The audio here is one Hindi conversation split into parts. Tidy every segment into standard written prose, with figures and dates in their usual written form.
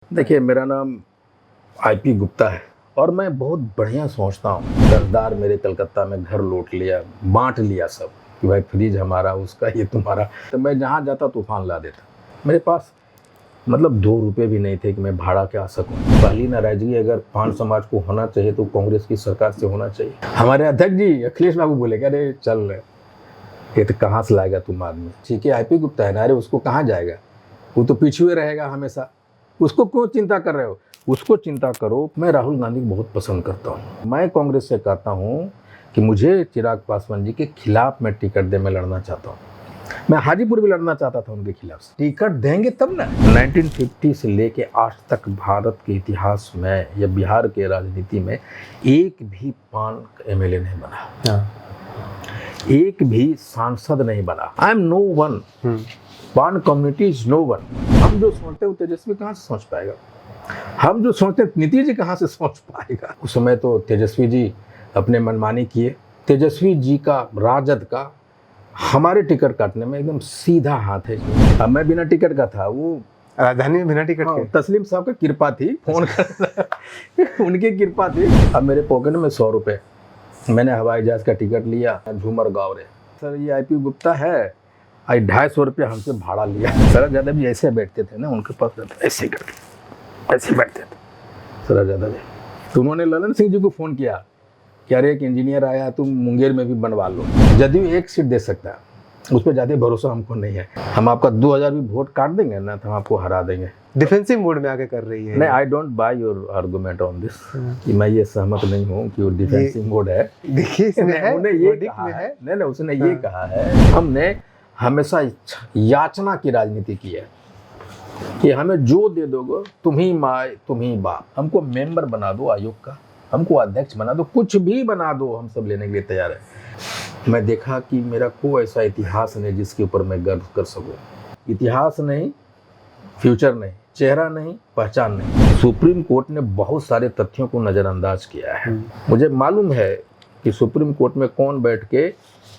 देखिए, मेरा नाम आईपी गुप्ता है और मैं बहुत बढ़िया सोचता हूँ। कर्जदार मेरे कलकत्ता में घर लूट लिया, बांट लिया सब कि भाई फ्रिज हमारा, उसका, ये तुम्हारा। तो मैं जहाँ जाता तूफान ला देता। मेरे पास मतलब 2 रुपये भी नहीं थे कि मैं भाड़ा के आ सकूँ। पहली नाराजगी अगर पान समाज को होना चाहिए तो कांग्रेस की सरकार से होना चाहिए। हमारे अध्यक्ष जी अखिलेश बाबू बोले कि अरे चल रहे, ये तो कहाँ से लाएगा तुम आदमी। ठीक है, आईपी गुप्ता है ना, अरे उसको कहाँ जाएगा, वो तो पीछे रहेगा हमेशा। उसको क्यों चिंता कर रहे हो, उसको चिंता करो। मैं राहुल गांधी को बहुत पसंद करता हूँ। मैं कांग्रेस से कहता हूँ कि मुझे चिराग पासवान जी के खिलाफ मैं टिकट दे, मैं लड़ना चाहता हूँ। मैं हाजीपुर भी लड़ना चाहता था उनके खिलाफ। टिकट देंगे तब ना। 1950 से लेके आज तक भारत के इतिहास में या बिहार के राजनीति में एक भी पान एमएलए नहीं बना, एक भी सांसद नहीं बना। I am no one. पान कम्युनिटी इज नो वन। हम जो सोचते हैं तेजस्वी कहाँ से सोच पाएगा, हम जो सोचते हैं नीतीश जी कहाँ से सोच पाएगा। उस समय तो तेजस्वी जी अपने मनमानी किए। तेजस्वी जी का, राजद का हमारे टिकट काटने में एकदम सीधा हाथ है। अब मैं बिना टिकट का था, वो राजधानी में बिना टिकट के। तस्लीम साहब की कृपा थी, फोन कर उनकी कृपा थी। अब मेरे पॉकेट में 100 रुपये, मैंने हवाई जहाज का टिकट लिया, झूमर गाँव रे। सर ये आईपी गुप्ता है, 250 रुपये हमसे भाड़ा लिया। शरद यादव जी ऐसे बैठते थे ना, उनके पास ऐसे करके ऐसे बैठते थे शरद यादव जी। तो उन्होंने ललन सिंह जी को फ़ोन किया कि अरे एक इंजीनियर आया है, तुम मुंगेर में भी बनवा लो। जदयू एक सीट दे सकता है, उस पर ज़्यादा भरोसा हमको नहीं है। हम आपका 2000 भी वोट काट देंगे ना तो हम आपको हरा देंगे। डिफेंसिव मोड में आके कर रही है। नहीं, I don't by your argument on this कि मैं ये सहमत नहीं हूँ कि वो डिफेंसिव मोड है। देखिए इसमें है, उन्हें ये कहा है, नहीं उसने ये कहा है, हमने हमेशा याचना की राजनीति की है कि हमें जो दे दोगे, तुम ही माँ तुम ही बाप, हमको मेंबर बना दो आयोग का, हमको अध्यक्ष बना दो, कुछ भी बना दो, हम सब लेने के लिए तैयार है। मैं देखा कि मेरा कोई ऐसा इतिहास नहीं जिसके ऊपर मैं गर्व कर सकूं। इतिहास नहीं, फ्यूचर नहीं, चेहरा नहीं, पहचान नहीं। सुप्रीम कोर्ट ने बहुत सारे तथ्यों को नज़रअंदाज किया है। मुझे मालूम है कि सुप्रीम कोर्ट में कौन बैठ के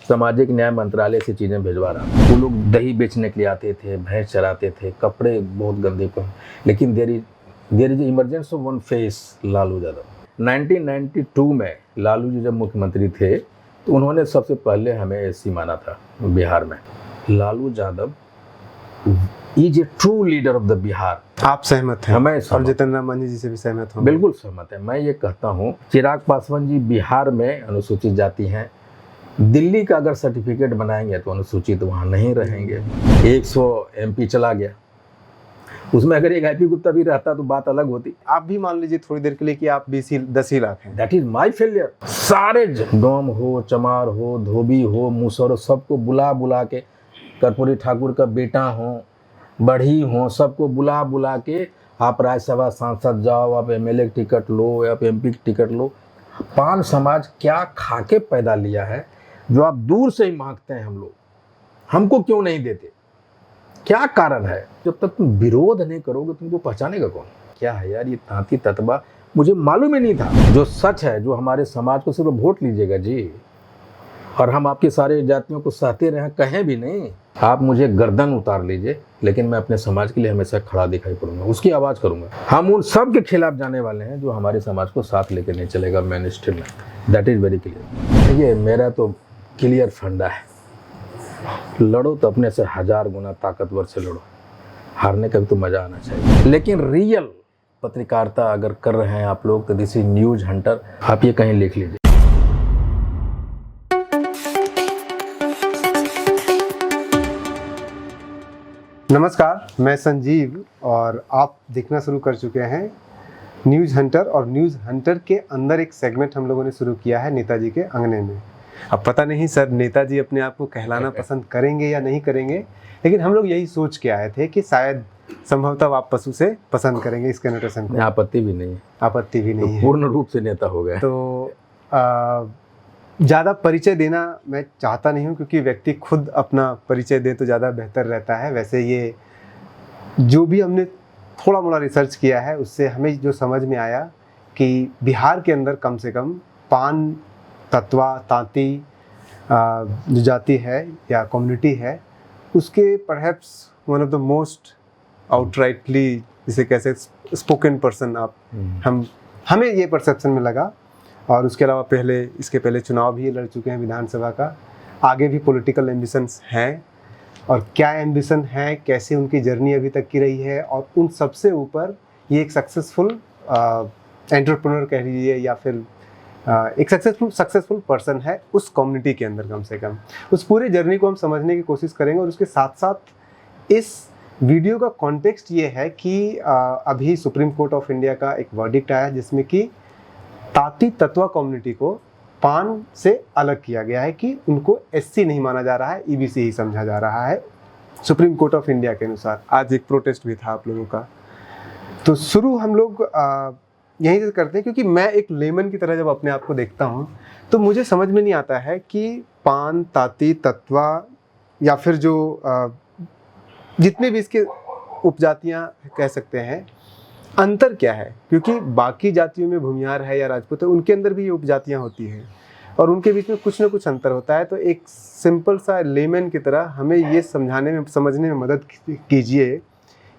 सामाजिक न्याय मंत्रालय से चीज़ें भिजवा रहा। वो लोग दही बेचने के लिए आते थे, भैंस चराते थे, कपड़े बहुत गंदे पहने, लेकिन there is emergency of one face, Lalu Yadav. 1992 में लालू जी जब मुख्यमंत्री थे तो उन्होंने सबसे पहले हमें एससी माना था बिहार में। Lalu Yadav is a true leader of the Bihar. आप सहमत हैं? मैं और जितेंद्र राम मांझी जी से भी सहमत हूँ। बिल्कुल सहमत है। मैं ये कहता हूँ चिराग पासवान जी बिहार में अनुसूचित जाति हैं। दिल्ली का अगर सर्टिफिकेट बनाएंगे तो अनुसूचित वहाँ नहीं रहेंगे। 100 एमपी चला गया, उसमें अगर एक आईपी गुप्ता भी रहता तो बात अलग होती। आप भी मान लीजिए थोड़ी देर के लिए कि आप 10 ही लाख हैं। That is my failure. सारे डोम हो, चमार हो, धोबी हो, मुसर, सबको बुला बुला के, कर्पूरी ठाकुर का बेटा हो, बढ़ी हो, सबको बुला बुला के आप राज्यसभा सांसद जाओ, आप एमएलए की टिकट लो, आप एमपी की टिकट लो। पान समाज क्या खा के पैदा लिया है जो आप दूर से ही मांगते हैं हम लोग, हमको क्यों नहीं देते, क्या कारण है? जब तक तुम विरोध नहीं करोगे तुमको पहचानेगा कौन? क्या है यार ये तांती ततबा, मुझे मालूम ही नहीं था। जो सच है, जो हमारे समाज को सिर्फ वोट लीजिएगा जी, और हम आपके सारे जातियों को सहते रहें, कहें भी नहीं। आप मुझे गर्दन उतार लीजिए, लेकिन मैं अपने समाज के लिए हमेशा खड़ा दिखाई पड़ूंगा, उसकी आवाज़ करूंगा। हम उन सब के खिलाफ जाने वाले हैं जो हमारे समाज को साथ लेकर नहीं चलेगा मेन स्ट्रीम में। That is very clear. देखिए मेरा तो क्लियर फंडा है, लड़ो तो अपने से 1000 गुना ताकतवर से लड़ो, हारने का भी तो मज़ा आना चाहिए। लेकिन रियल पत्रकारिता अगर कर रहे हैं आप लोग तो दिस इज न्यूज़ हंटर, आप ये कहीं लिख लीजिए। नमस्कार, मैं संजीव और आप देखना शुरू कर चुके हैं न्यूज़ हंटर। और न्यूज़ हंटर के अंदर एक सेगमेंट हम लोगों ने शुरू किया है नेताजी के अंगने में। अब पता नहीं सर नेताजी अपने आप को कहलाना पसंद करेंगे या नहीं करेंगे, लेकिन हम लोग यही सोच के आए थे कि शायद संभवतः आप पशु से पसंद करेंगे इस कनोटेशन को। आपत्ति भी नहीं है, आपत्ति भी नहीं है, पूर्ण रूप से नेता हो गए। तो ज़्यादा परिचय देना मैं चाहता नहीं हूँ, क्योंकि व्यक्ति खुद अपना परिचय दे तो ज़्यादा बेहतर रहता है। वैसे ये जो भी हमने थोड़ा मोड़ा रिसर्च किया है उससे हमें जो समझ में आया कि बिहार के अंदर कम से कम पान, तत्वा, तांती जो जाति है या कम्युनिटी है, उसके perhaps one of the most outrightly जिसे कैसे स्पोकन पर्सन आप हमें ये परसेप्शन में लगा। और उसके अलावा इसके पहले चुनाव भी लड़ चुके हैं विधानसभा का, आगे भी पॉलिटिकल एम्बिशंस हैं, और क्या एम्बिशन है, कैसे उनकी जर्नी अभी तक की रही है, और उन सबसे ऊपर ये एक सक्सेसफुल एंटरप्रेन्योर कह लीजिए या फिर एक सक्सेसफुल पर्सन है उस कम्युनिटी के अंदर। कम से कम उस पूरे जर्नी को हम समझने की कोशिश करेंगे। और उसके साथ साथ इस वीडियो का कॉन्टेक्स्ट ये है कि अभी सुप्रीम कोर्ट ऑफ इंडिया का एक वर्डिक्ट आया जिसमें कि ताती तत्वा कम्युनिटी को पान से अलग किया गया है कि उनको एससी नहीं माना जा रहा है, ईबीसी ही समझा जा रहा है सुप्रीम कोर्ट ऑफ इंडिया के अनुसार। आज एक प्रोटेस्ट भी था आप लोगों का। तो शुरू हम लोग यहीं से करते हैं, क्योंकि मैं एक लेमन की तरह जब अपने आप को देखता हूँ तो मुझे समझ में नहीं आता है कि पान, ताती, तत्वा या फिर जो जितने भी इसके उपजातियाँ कह सकते हैं, अंतर क्या है। क्योंकि बाकी जातियों में भूमिहार है या राजपूत है, उनके अंदर भी ये उपजातियाँ होती हैं और उनके बीच में कुछ ना कुछ अंतर होता है। तो एक सिंपल सा लेमन की तरह हमें ये समझने में मदद कीजिए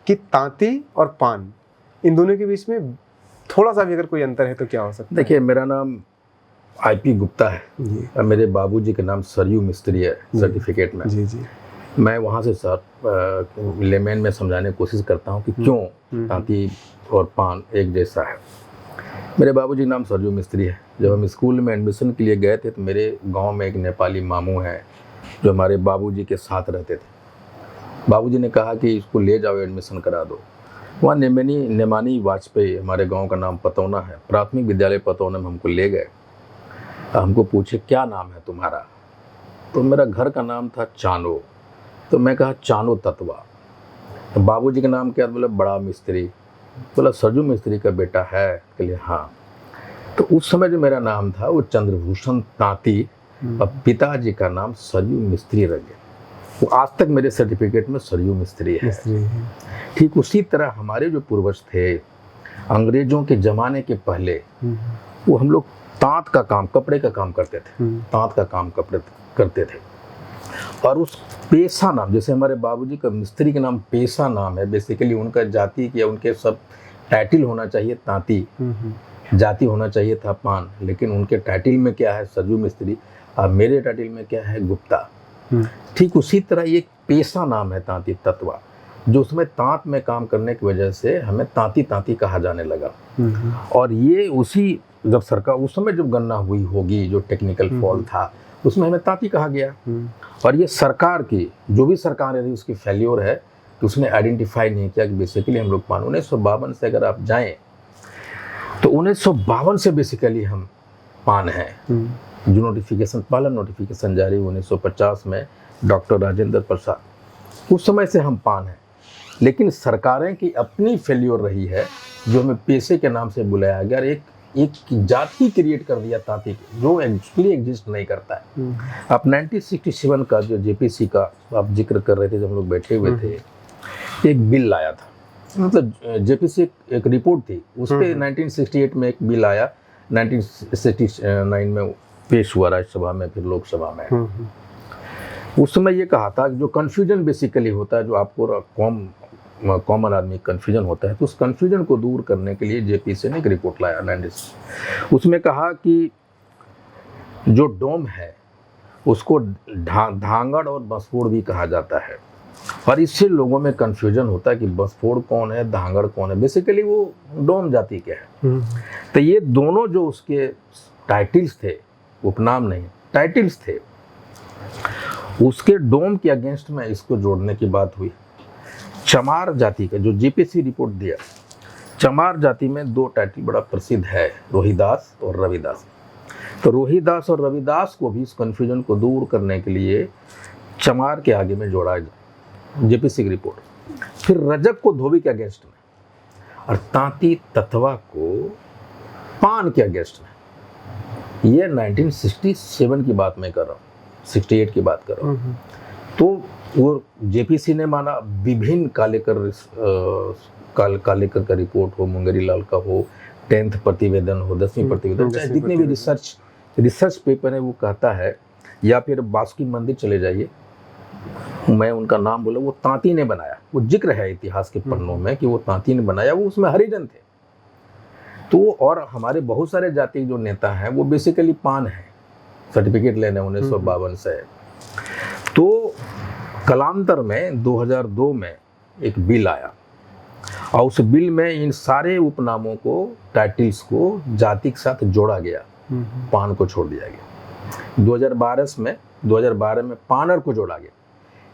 कि तांती और पान, इन दोनों के बीच में थोड़ा सा भी अगर कोई अंतर है तो क्या हो सकता है। देखिए, मेरा नाम आईपी गुप्ता है और मेरे बाबूजी के नाम सरयू मिस्त्री है सर्टिफिकेट में। जी जी। मैं वहाँ से सर लेमन में समझाने की कोशिश करता हूँ कि क्यों तांती और पान एक जैसा है। मेरे बाबूजी का नाम सरयू मिस्त्री है। जब हम स्कूल में एडमिशन के लिए गए थे तो मेरे गांव में एक नेपाली मामू हैं जो हमारे बाबूजी के साथ रहते थे। बाबूजी ने कहा कि इसको ले जाओ, एडमिशन करा दो। वहाँ नेमानी वाजपेयी, हमारे गांव का नाम पतौना है, प्राथमिक विद्यालय पतौना में हमको ले गए। हमको पूछे क्या नाम है तुम्हारा, तो मेरा घर का नाम था चानो। तो मैं कहा चानो तत्वा। तो बाबूजी का नाम क्या, बोला बड़ा मिस्त्री। बोला सरजू मिस्त्री का बेटा है, के लिए हाँ। तो उस समय जो मेरा नाम था वो चंद्रभूषण तांती और पिताजी का नाम सरयू मिस्त्री रह गया। वो आज तक मेरे सर्टिफिकेट में सरयू मिस्त्री है। ठीक उसी तरह हमारे जो पूर्वज थे अंग्रेजों के ज़माने के पहले, वो हम लोग तांत का काम, कपड़े का काम करते थे, तांत का काम कपड़े करते थे। और उस पेशा नाम, जैसे हमारे बाबूजी का मिस्त्री का नाम पेशा नाम है, बेसिकली उनका जाति या उनके सब टाइटल होना चाहिए तांती, जाति होना चाहिए था पान, लेकिन उनके टाइटल में क्या है सरजू मिस्त्री, और मेरे टाइटल में क्या है गुप्ता। ठीक उसी तरह ये पेशा नाम है तांती तत्वा, जो उसमें तांत में काम करने की वजह से हमें तांती तांती कहा जाने लगा। और ये उसी जब सरकार उस समय जब गणना हुई होगी, जो टेक्निकल फॉल था उसमें हमें तांती कहा गया। और ये सरकार की जो भी सरकार रही उसकी फेल्योर है कि उसने आइडेंटिफाई नहीं किया कि बेसिकली हम लोग पान। 1952 से अगर आप जाएं तो 1952 से बेसिकली हम पान हैं। जो नोटिफिकेशन, पहला नोटिफिकेशन जारी 1950 में डॉक्टर राजेंद्र प्रसाद, उस समय से हम पान हैं। लेकिन सरकारें की अपनी फेल्योर रही है जो हमें पेशे के नाम से बुलाया गया, एक जाति क्रिएट कर दिया तांती, जो एक्चुअली एग्जिस्ट नहीं करता है। अब 1967 का जो जेपीसी का आप जिक्र कर रहे थे, जब हम लोग बैठे हुए थे, एक बिल आया था, मतलब जेपीसी एक रिपोर्ट थी, उस पर 1968 में एक बिल आया, 1969 में पेश हुआ राज्यसभा में, फिर लोकसभा में। उस समय ये कहा था कि जो कन्फ्यूजन बेसिकली होता है, जो आपको कॉमन आदमी कन्फ्यूजन होता है, तो उस कन्फ्यूजन को दूर करने के लिए जेपीसी ने एक रिपोर्ट लाया 90। उसमें कहा कि जो डोम है उसको धांगड़ और बसफोड़ भी कहा जाता है, और इससे लोगों में कन्फ्यूजन होता है कि बसफोड़ कौन है, धांगड़ कौन है। बेसिकली वो डोम जाति के हैं। तो ये दोनों जो उसके टाइटल्स थे, उपनाम नहीं टाइटल्स थे, उसके डोम के अगेंस्ट में इसको जोड़ने की बात हुई। चमार जाति का जो जेपीसी रिपोर्ट दिया, चमार जाति में दो टाइटल बड़ा प्रसिद्ध है, रोहिदास और रविदास। तो रोहिदास और रविदास को भी इस कन्फ्यूजन को दूर करने के लिए चमार के आगे में जोड़ा जेपीसी की रिपोर्ट। फिर रजक को धोबी के अगेंस्ट में, और तांती तत्वा को पान के अगेंस्ट में। ये 1967 की बात मैं कर रहा हूँ, 68 की बात कर रहा हूँ। तो वो जेपीसी ने माना, विभिन्न कालेकर का रिपोर्ट हो, मुंगरी लाल का हो, 10th प्रतिवेदन हो, 10वीं प्रतिवेदन, जितने भी रिसर्च पेपर है वो कहता है, या फिर बासुकी मंदिर चले जाइए, मैं उनका नाम बोला, वो तांती ने बनाया, वो जिक्र है इतिहास के पन्नों में कि वो तांती ने बनाया, वो उसमें हरिजन थे। तो और हमारे बहुत सारे जाति जो नेता हैं वो बेसिकली पान है, सर्टिफिकेट लेने 1952 से। तो कालांतर में 2002 में एक बिल आया और उस बिल में इन सारे उपनामों को, टाइटल्स को जाति के साथ जोड़ा गया, पान को छोड़ दिया गया। 2012 में पानर को जोड़ा गया।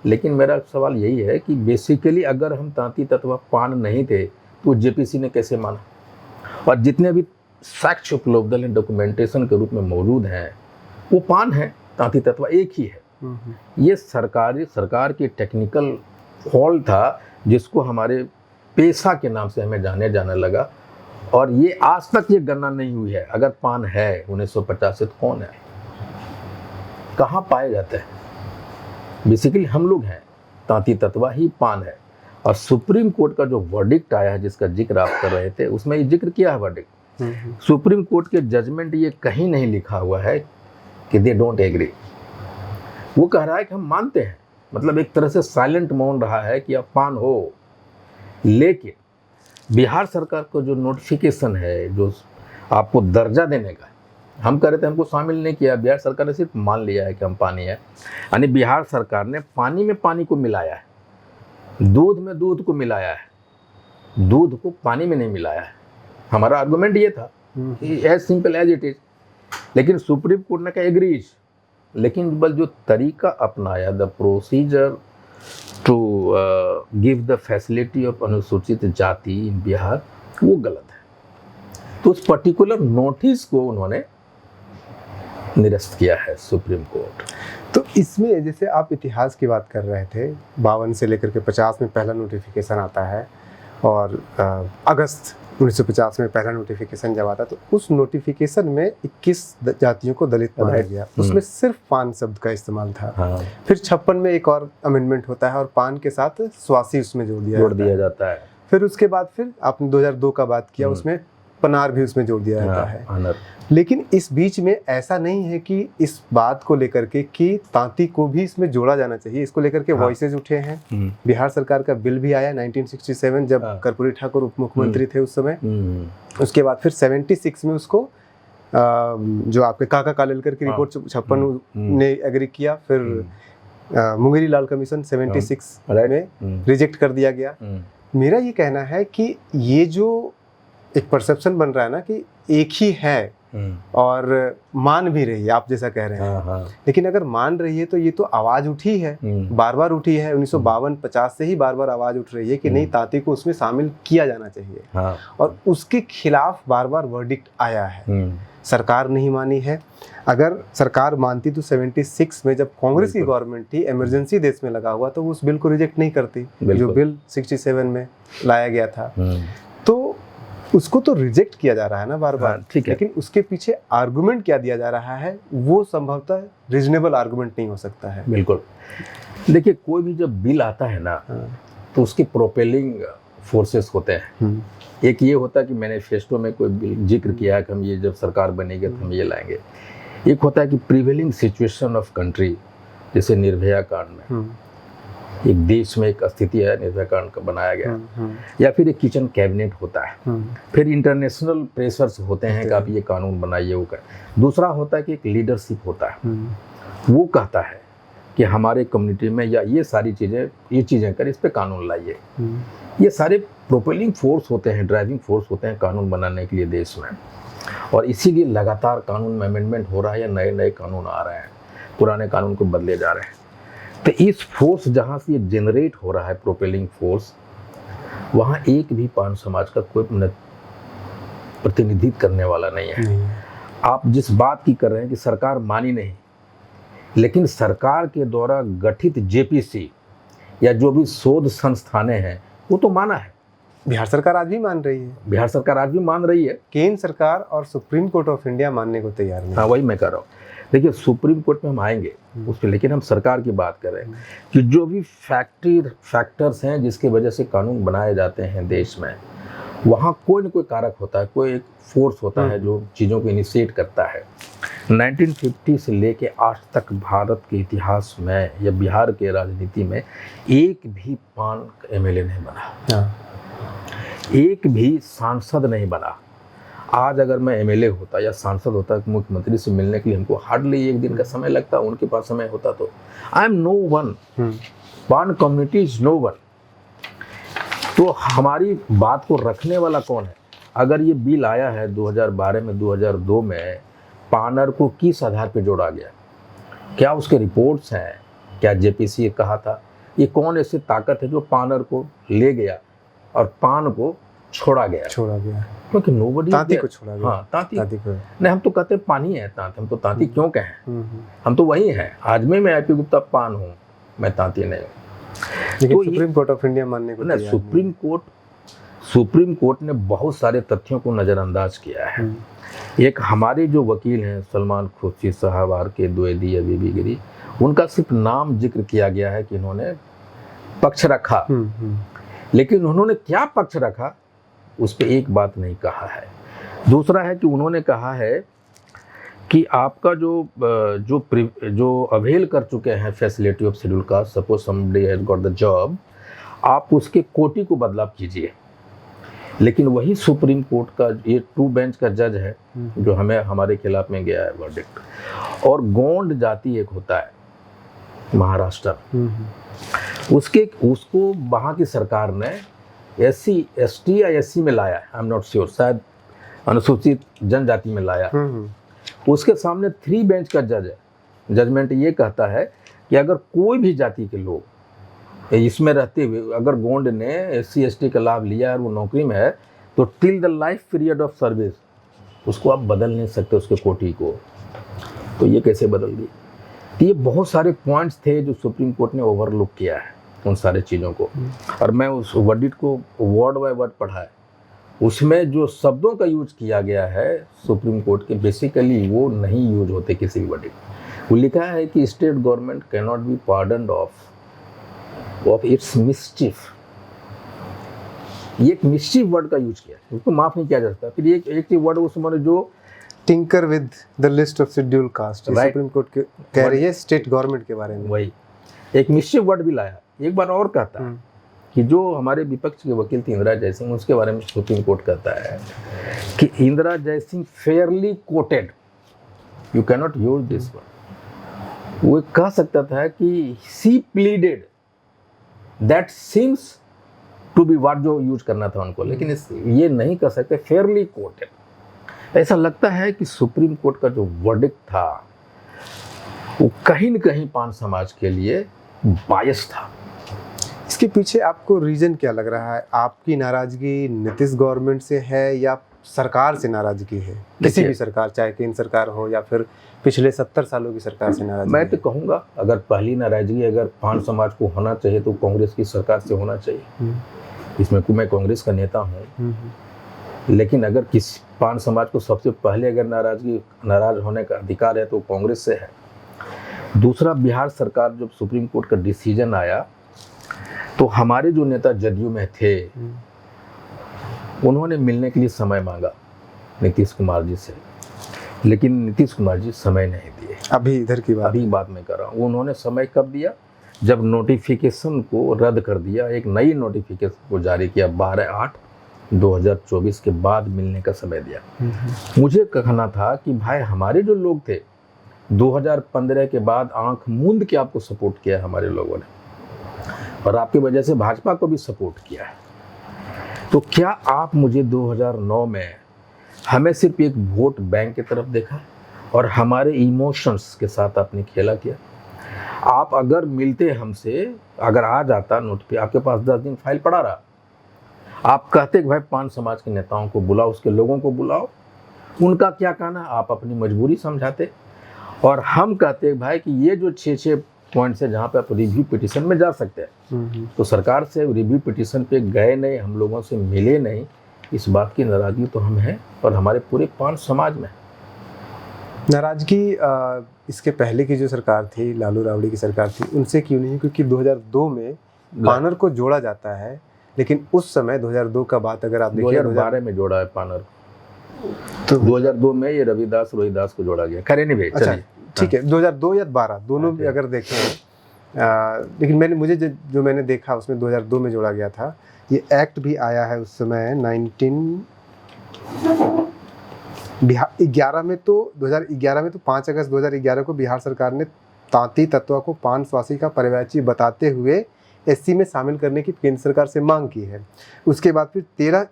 लेकिन मेरा सवाल यही है कि बेसिकली अगर हम तांती तत्वा पान नहीं थे तो जेपीसी ने कैसे माना? और जितने भी साक्ष्य उपलब्ध हैं, डॉक्यूमेंटेशन के रूप में मौजूद हैं, वो पान है, तांती तत्वा एक ही है। ये सरकार की टेक्निकल फॉल्ट था, जिसको हमारे पेशा के नाम से हमें जाने लगा। और ये आज तक ये गणना नहीं हुई है, अगर पान है 1950 से तो कौन है, कहाँ पाए जाते हैं? बेसिकली हम लोग हैं, तांती तत्वा ही पान है। और सुप्रीम कोर्ट का जो वर्डिक्ट आया है, जिसका जिक्र आप कर रहे थे, उसमें ये जिक्र किया है वर्डिक्ट। सुप्रीम कोर्ट के जजमेंट ये कहीं नहीं लिखा हुआ है कि दे डोंट एग्री। वो कह रहा है कि हम मानते हैं, मतलब एक तरह से साइलेंट मौन रहा है कि अब पान हो। लेकिन बिहार सरकार को जो नोटिफिकेशन है, जो आपको दर्जा देने का, हम कह रहे थे हमको शामिल नहीं किया, बिहार सरकार ने सिर्फ मान लिया है कि हम पानी है। यानी बिहार सरकार ने पानी में पानी को मिलाया है, दूध में दूध को मिलाया है, दूध को पानी में नहीं मिलाया है। हमारा आर्गुमेंट ये था, as simple as it is. लेकिन सुप्रीम कोर्ट ने कहा एग्रीज, लेकिन बस जो तरीका अपनाया, the procedure to give the facility of अनुसूचित जाति इन बिहार, वो गलत है। तो उस पर्टिकुलर नोटिस को उन्होंने निरस्त किया है सुप्रीम कोर्ट। तो इसमें जैसे आप इतिहास की बात कर रहे थे, 52 से लेकर के 50 में पहला नोटिफिकेशन आता है, और अगस्त 1950 में पहला नोटिफिकेशन जब आता, तो उस नोटिफिकेशन में 21 जातियों को दलित माना गया। उसमें सिर्फ पान शब्द का इस्तेमाल था। हाँ। फिर 56 में एक और अमेंडमेंट होता है और पान के साथ स्वासी उसमें जोड़ दिया जाता है। फिर उसके बाद फिर आपने 2002 का बात किया, उसमें पनार भी उसमें जोड़ दिया जाता है। लेकिन इस बीच में ऐसा नहीं है कि इस बात को लेकर के कि तांती को भी इसमें जोड़ा जाना चाहिए, इसको लेकर के वॉइसेज उठे हैं। बिहार सरकार का बिल भी आया 1967, जब कर्पूरी ठाकुर उप मुख्यमंत्री थे उस समय। उसके बाद फिर 76 में उसको जो आपके काका कालेलकर की रिपोर्ट 56 ने एग्री किया। फिर मुंगेरी लाल कमीशन 76 में रिजेक्ट कर दिया गया। मेरा ये कहना है कि ये जो एक परसेप्शन बन रहा है ना कि एक ही है और मान भी रही है, आप जैसा कह रहे हैं, लेकिन अगर मान रही है तो ये तो आवाज उठी है, बार बार उठी है। 1952-50 से ही बार बार आवाज उठ रही है कि नहीं, तांती को उसमें शामिल किया जाना चाहिए। और उसके खिलाफ बार बार वर्डिक्ट आया है, सरकार नहीं मानी है। अगर सरकार मानती तो 76 में जब कांग्रेस की गवर्नमेंट थी, इमरजेंसी देश में लगा हुआ, तो वो उस बिल को रिजेक्ट नहीं करती, जो बिल 67 में लाया गया था। तो उसको तो रिजेक्ट किया जा रहा है ना बार बार, ठीक है, लेकिन उसके पीछे आर्गुमेंट क्या दिया जा रहा है, वो संभवतः रीजनेबल आर्गुमेंट नहीं हो सकता है। बिल्कुल। देखिए, कोई भी जब बिल आता है ना, तो उसके प्रोपेलिंग फोर्सेस होते हैं। एक ये होता है कि मैनिफेस्टो में कोई बिल जिक्र किया है कि हम ये जब सरकार बनेगी तो हम ये लाएंगे। एक होता है कि प्रिवेलिंग सिचुएशन ऑफ कंट्री, जैसे निर्भया कांड में एक देश में एक स्थिति है, निर्भया कांड का बनाया गया, या फिर एक किचन कैबिनेट होता है। फिर इंटरनेशनल प्रेशर्स होते हैं कि आप ये कानून बनाइए, वो कर। दूसरा होता है कि एक लीडरशिप होता है, वो कहता है कि हमारे कम्युनिटी में या ये सारी चीज़ें, ये चीज़ें कर, इस पे कानून लाइए। ये सारे प्रोपेलिंग फोर्स होते हैं, ड्राइविंग फोर्स होते हैं कानून बनाने के लिए देश में। और इसीलिए लगातार कानून में अमेंडमेंट हो रहा है या नए नए कानून आ रहे हैं, पुराने कानून को बदले जा रहे हैं। तो इस फोर्स जहाँ से ये जनरेट हो रहा है, प्रोपेलिंग फोर्स, वहाँ एक भी पान समाज का कोई प्रतिनिधित्व करने वाला नहीं है। आप जिस बात की कर रहे हैं कि सरकार मानी नहीं, लेकिन सरकार के द्वारा गठित जेपीसी या जो भी शोध संस्थानें हैं, वो तो माना है। बिहार सरकार आज भी मान रही है। बिहार सरकार आज भी मान रही है। केंद्र सरकार और सुप्रीम कोर्ट ऑफ इंडिया मानने को तैयार नहीं। हाँ, वही मैं कह रहा हूँ। देखिए, सुप्रीम कोर्ट में हम आएंगे उस पर, लेकिन हम सरकार की बात कर रहे हैं कि जो भी फैक्टर्स हैं जिसकी वजह से कानून बनाए जाते हैं देश में, वहाँ कोई न कोई कारक होता है, कोई एक फोर्स होता है जो चीज़ों को इनिशिएट करता है। 1950 से लेके आज तक भारत के इतिहास में या बिहार के राजनीति में एक भी पान एमएलए नहीं बना, एक भी सांसद नहीं बना। आज अगर मैं एमएलए होता या सांसद होता, मुख्यमंत्री से मिलने के लिए हमको हार्डली एक दिन का समय लगता, उनके पास समय होता तो। आई एम नो वन, पान कम्युनिटी इज नो वन। तो हमारी बात को रखने वाला कौन है? अगर ये बिल आया है 2012 में, 2002 में, पानर को किस आधार पर जोड़ा गया? क्या उसके रिपोर्ट्स हैं? क्या जेपीसी ने कहा था? ये कौन ऐसी ताकत है जो पानर को ले गया और पान को छोड़ा गया? क्योंकि नोबडी तांती को छोड़ा गया। हाँ, तांती को नहीं, हम तो कहते हैं पानी है तांती, हम तो तांती क्यों कहें? हम तो वही हैं। आज में आईपी गुप्ता पान हूँ, मैं तांती नहीं हूँ। लेकिन तो सुप्रीम कोर्ट ऑफ इंडिया मानने को तैयार नहीं। सुप्रीम कोर्ट ने बहुत सारे तथ्यों को नज़रअंदाज किया है। एक हमारे जो वकील हैं सलमान खुर्शीद साहब, आर के द्विवेदी या बीबी गिरी, उनका सिर्फ नाम जिक्र किया गया है कि इन्होंने पक्ष रखा, लेकिन उन्होंने क्या पक्ष रखा उस पर एक बात नहीं कहा है। दूसरा है कि उन्होंने कहा है कि आपका जो अवेल कर चुके हैं facility of schedule caste, suppose somebody has got the job, आप उसके कोटि को बदलाव कीजिए। लेकिन वही सुप्रीम कोर्ट का ये 2 बेंच का जज है जो हमारे खिलाफ में गया है वर्डिक्ट। और गोंड जाति एक होता है महाराष्ट्र, उसको वहाँ की सरकार ने SC ST या SC में लाया, आई एम नॉट श्योर, शायद अनुसूचित जनजाति में लाया। उसके सामने 3 बेंच का जज है। जजमेंट ये कहता है कि अगर कोई भी जाति के लोग इसमें रहते हुए अगर गोंड ने SC ST का लाभ लिया और वो नौकरी में है, तो till the life period of service उसको आप बदल नहीं सकते उसके कोटि को। तो ये कैसे बदल दिए? तो ये बहुत सारे पॉइंट्स थे जो सुप्रीम कोर्ट ने ओवरलुक किया है उन सारे चीज़ों को। और मैं उस वर्डिक्ट को वर्ड बाय वर्ड पढ़ा है, उसमें जो शब्दों का यूज किया गया है सुप्रीम कोर्ट के, बेसिकली वो नहीं यूज होते किसी भी वर्डिक्ट। वो लिखा है कि state government can not be pardoned of its mischief. ये एक मिस्चिफ वर्ड का यूज किया, उसको माफ नहीं किया जा सकता। फिर एक वर्ड उसमें जो tinker with the list of schedule caste, supreme court कह रही है स्टेट गवर्नमेंट के बारे में, वही एक मिस्चिफ वर्ड भी लाया। एक बार और कहता है कि जो हमारे विपक्ष के वकील थी इंदिरा जयसिंह, उसके बारे में सुप्रीम कोर्ट कहता है कि Indira Jaising fairly quoted, you can not use this word. वो कह सकता था कि she pleaded, that seems to be word जो यूज करना था उनको, लेकिन ये नहीं कर सकते फेयरली कोटेड। ऐसा लगता है कि सुप्रीम कोर्ट का जो वर्डिक्ट था वो कहीं न कहीं पान समाज के लिए बायस था। इसके पीछे आपको रीजन क्या लग रहा है? आपकी नाराजगी नीतीश गवर्नमेंट से है या सरकार से नाराजगी है? किसी भी सरकार, चाहे केंद्र सरकार हो या फिर पिछले 70 सालों की सरकार से नाराजगी? मैं तो कहूँगा अगर पहली नाराजगी अगर पान समाज को होना चाहिए तो कांग्रेस की सरकार से होना चाहिए। इसमें मैं कांग्रेस का नेता हूँ, लेकिन अगर किसी पान समाज को सबसे पहले अगर नाराज होने का अधिकार है तो कांग्रेस से है। दूसरा, बिहार सरकार जब सुप्रीम कोर्ट का डिसीजन आया तो हमारे जो नेता जदयू में थे उन्होंने मिलने के लिए समय मांगा नीतीश कुमार जी से, लेकिन नीतीश कुमार जी समय नहीं दिए। अभी बात मैं कर रहा हूँ। उन्होंने समय कब दिया? जब नोटिफिकेशन को रद्द कर दिया, एक नई नोटिफिकेशन को जारी किया 12/8/2024 के बाद मिलने का समय दिया। मुझे कहना था कि भाई हमारे जो लोग थे 2015 के बाद आंख मूंद के आपको सपोर्ट किया हमारे लोगों ने, और आपकी वजह से भाजपा को भी सपोर्ट किया है। तो क्या आप मुझे 2009 में हमें सिर्फ एक वोट बैंक की तरफ देखा और हमारे इमोशंस के साथ आपने खेला किया? आप अगर मिलते हमसे, अगर आ जाता नोटिफिकेशन, आपके पास 10 दिन फाइल पड़ा रहा, आप कहते कि भाई पान समाज के नेताओं को बुलाओ, उसके लोगों को बुलाओ, उनका क्या कहना, आप अपनी मजबूरी समझाते। और हम कहते भाई कि ये जो 6 पॉइंट्स है जहाँ पे आप रिव्यू पिटीशन में जा सकते हैं, तो सरकार से रिव्यू पिटीशन पे गए नहीं, हम लोगों से मिले नहीं, इस बात की नाराज़गी तो हम हैं और हमारे पूरे पान समाज में। नाराज़गी इसके पहले की जो सरकार थी, लालू राबड़ी की सरकार थी, उनसे क्यों नहीं? क्योंकि 2002 में पानर को जोड़ा जाता है, लेकिन उस समय 2002 का बात अगर आप देखिए 2012 में जोड़ा है पानर। तो 2002 में ये रविदास रोहिदास को जोड़ा गया। खैर नहीं अच्छा चलिए। ठीक है, 2002 या 12 दोनों भी अच्छा। अगर देखें, लेकिन मुझे जो मैंने देखा उसमें 2002 में जोड़ा गया था। ये एक्ट भी आया है उस समय 2011 में, तो 2011 में तो 5 अगस्त 2011 को बिहार सरकार ने तांती तत्वा को पान स्वासी का पर्यवेक्षी बताते हुए एससी में शामिल करने की केंद्र सरकार से मांग की है। उसके बाद फिर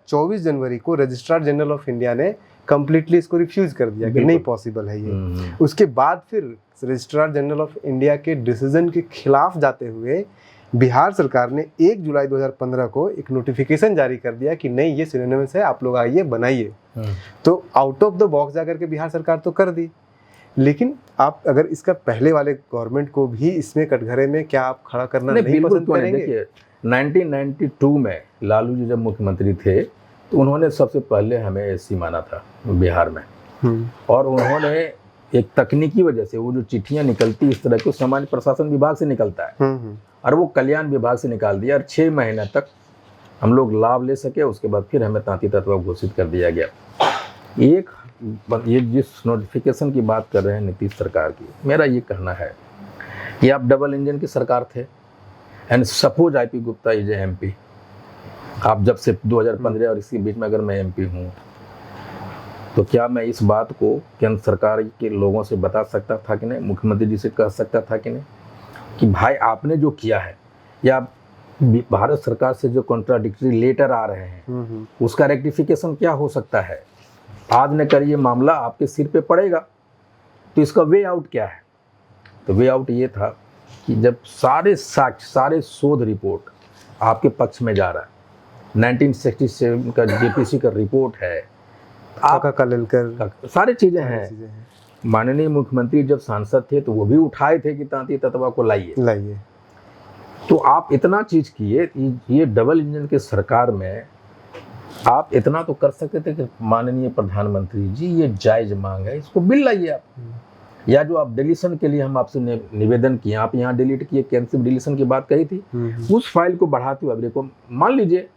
24 जनवरी को रजिस्ट्रार जनरल ऑफ इंडिया ने कम्प्लीटली इसको रिफ्यूज कर दिया कि नहीं पॉसिबल है ये। उसके बाद फिर रजिस्ट्रार जनरल ऑफ इंडिया के डिसीजन के खिलाफ जाते हुए बिहार सरकार ने 1 जुलाई 2015 को एक नोटिफिकेशन जारी कर दिया कि नहीं, ये सिनोनिमस है, आप लोग आइए बनाइए। तो आउट ऑफ द बॉक्स जाकर के बिहार सरकार तो कर दी, लेकिन आप अगर इसका पहले वाले गवर्नमेंट को भी इसमें कटघरे में क्या आप खड़ा करना नहीं पसंद करेंगे? देखिए 1992 में लालू जी जब मुख्यमंत्री थे तो उन्होंने सबसे पहले हमें एससी माना था बिहार में, और उन्होंने एक तकनीकी वजह से वो जो चिट्ठियां निकलती इस तरह के सामान्य प्रशासन विभाग से निकलता है और वो कल्याण विभाग से निकाल दिया, और 6 महीने तक हम लोग लाभ ले सके। उसके बाद फिर हमें तांती तत्वा घोषित कर दिया गया। ये जिस नोटिफिकेशन की बात कर रहे हैं नीतीश सरकार की, मेरा ये कहना है कि आप डबल इंजन की सरकार थे and suppose IP Gupta is a MP. आप जब से 2015 और इसके बीच में अगर मैं एमपी हूँ तो क्या मैं इस बात को केंद्र सरकार के लोगों से बता सकता था कि नहीं, मुख्यमंत्री जी से कह सकता था कि नहीं कि भाई आपने जो किया है, या भारत सरकार से जो कॉन्ट्राडिक्टरी लेटर आ रहे हैं उसका रेक्टिफिकेशन क्या हो सकता है? आज न करिए मामला आपके सिर पे पड़ेगा, तो इसका वे आउट क्या है? तो वे आउट ये था कि जब सारे साक्ष्य, सारे शोध रिपोर्ट आपके पक्ष में जा रहा है, 1967 का जेपीसी का रिपोर्ट है, आपका लेकर सारी चीजें हैं। माननीय मुख्यमंत्री जब सांसद थे तो वो भी उठाए थे कि तांती तत्वा को लाइए। तो आप इतना चीज किए, ये डबल इंजन के सरकार में आप इतना तो कर सकते थे कि माननीय प्रधानमंत्री जी ये जायज मांग है, इसको बिल लाइए आप। या जो आप डिलीशन के लिए हम आपसे निवेदन किए, आप यहाँ डिलीट किए, कैंसिल डिलीशन की बात कही थी, उस फाइल को बढ़ाते हुए को मान लीजिए।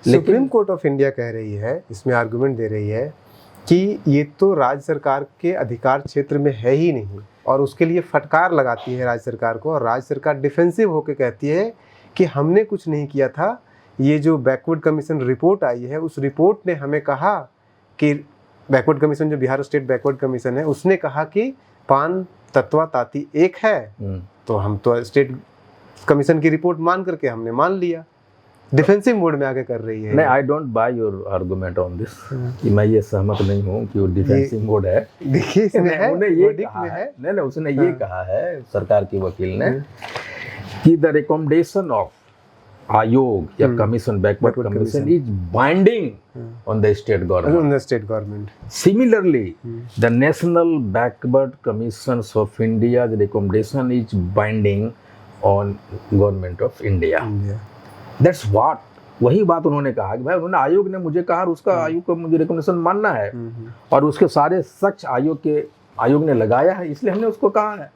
सुप्रीम कोर्ट ऑफ इंडिया कह रही है, इसमें आर्गुमेंट दे रही है कि ये तो राज्य सरकार के अधिकार क्षेत्र में है ही नहीं, और उसके लिए फटकार लगाती है राज्य सरकार को, और राज्य सरकार डिफेंसिव होकर कहती है कि हमने कुछ नहीं किया था। ये जो बैकवर्ड कमीशन रिपोर्ट आई है, उस रिपोर्ट ने हमें कहा कि बैकवर्ड कमीशन, जो बिहार स्टेट बैकवर्ड कमीशन है, उसने कहा कि पान तत्वा ताती एक है, तो हम तो स्टेट कमीशन की रिपोर्ट मान करके हमने मान लिया। डिफेंसिव मोड में आगे कर रही है। नहीं, I don't by your argument on this, कि मैं ये सहमत नहीं हूँ कि वो डिफेंसिव मोड है। देखिए इसमें है, उन्हें ये कहा है, नहीं उसने ये कहा है सरकार की वकील ने कि द रिकमेंडेशन ऑफ आयोग या commission, backward commission is binding on the state government. Similarly, the National Backward Commission of India's recommendation is binding on Government of India. That's what, वही बात उन्होंने कहा कि भाई उन्होंने, आयोग ने मुझे कहा और उसका आयोग को मुझे रिकमेंडेशन मानना है, और उसके सारे सच आयोग ने लगाया है, इसलिए हमने उसको कहा है।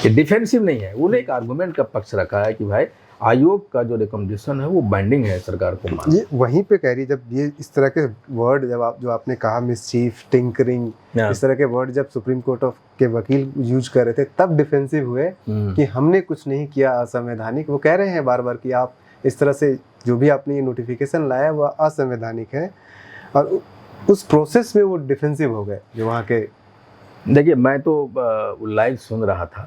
ये डिफेंसिव नहीं है, उन्होंने एक आर्गुमेंट का पक्ष रखा है कि भाई आयोग का जो रिकमेंडेशन है वो बाइंडिंग है, सरकार को मानना। ये वहीं पे कह रही, जब ये इस तरह के वर्ड जो आपने कहा, मिसचीफ, टिंकरिंग, इस तरह के वर्ड जब सुप्रीम कोर्ट ऑफ के वकील यूज कर रहे थे, तब डिफेंसिव हुए कि हमने कुछ नहीं किया असंवैधानिक। वो कह रहे हैं बार बार कि आप इस तरह से जो भी आपने ये नोटिफिकेशन लाया वह असंवैधानिक है, और उस प्रोसेस में वो डिफेंसिव हो गए जो वहाँ के। देखिए मैं तो लाइव सुन रहा था,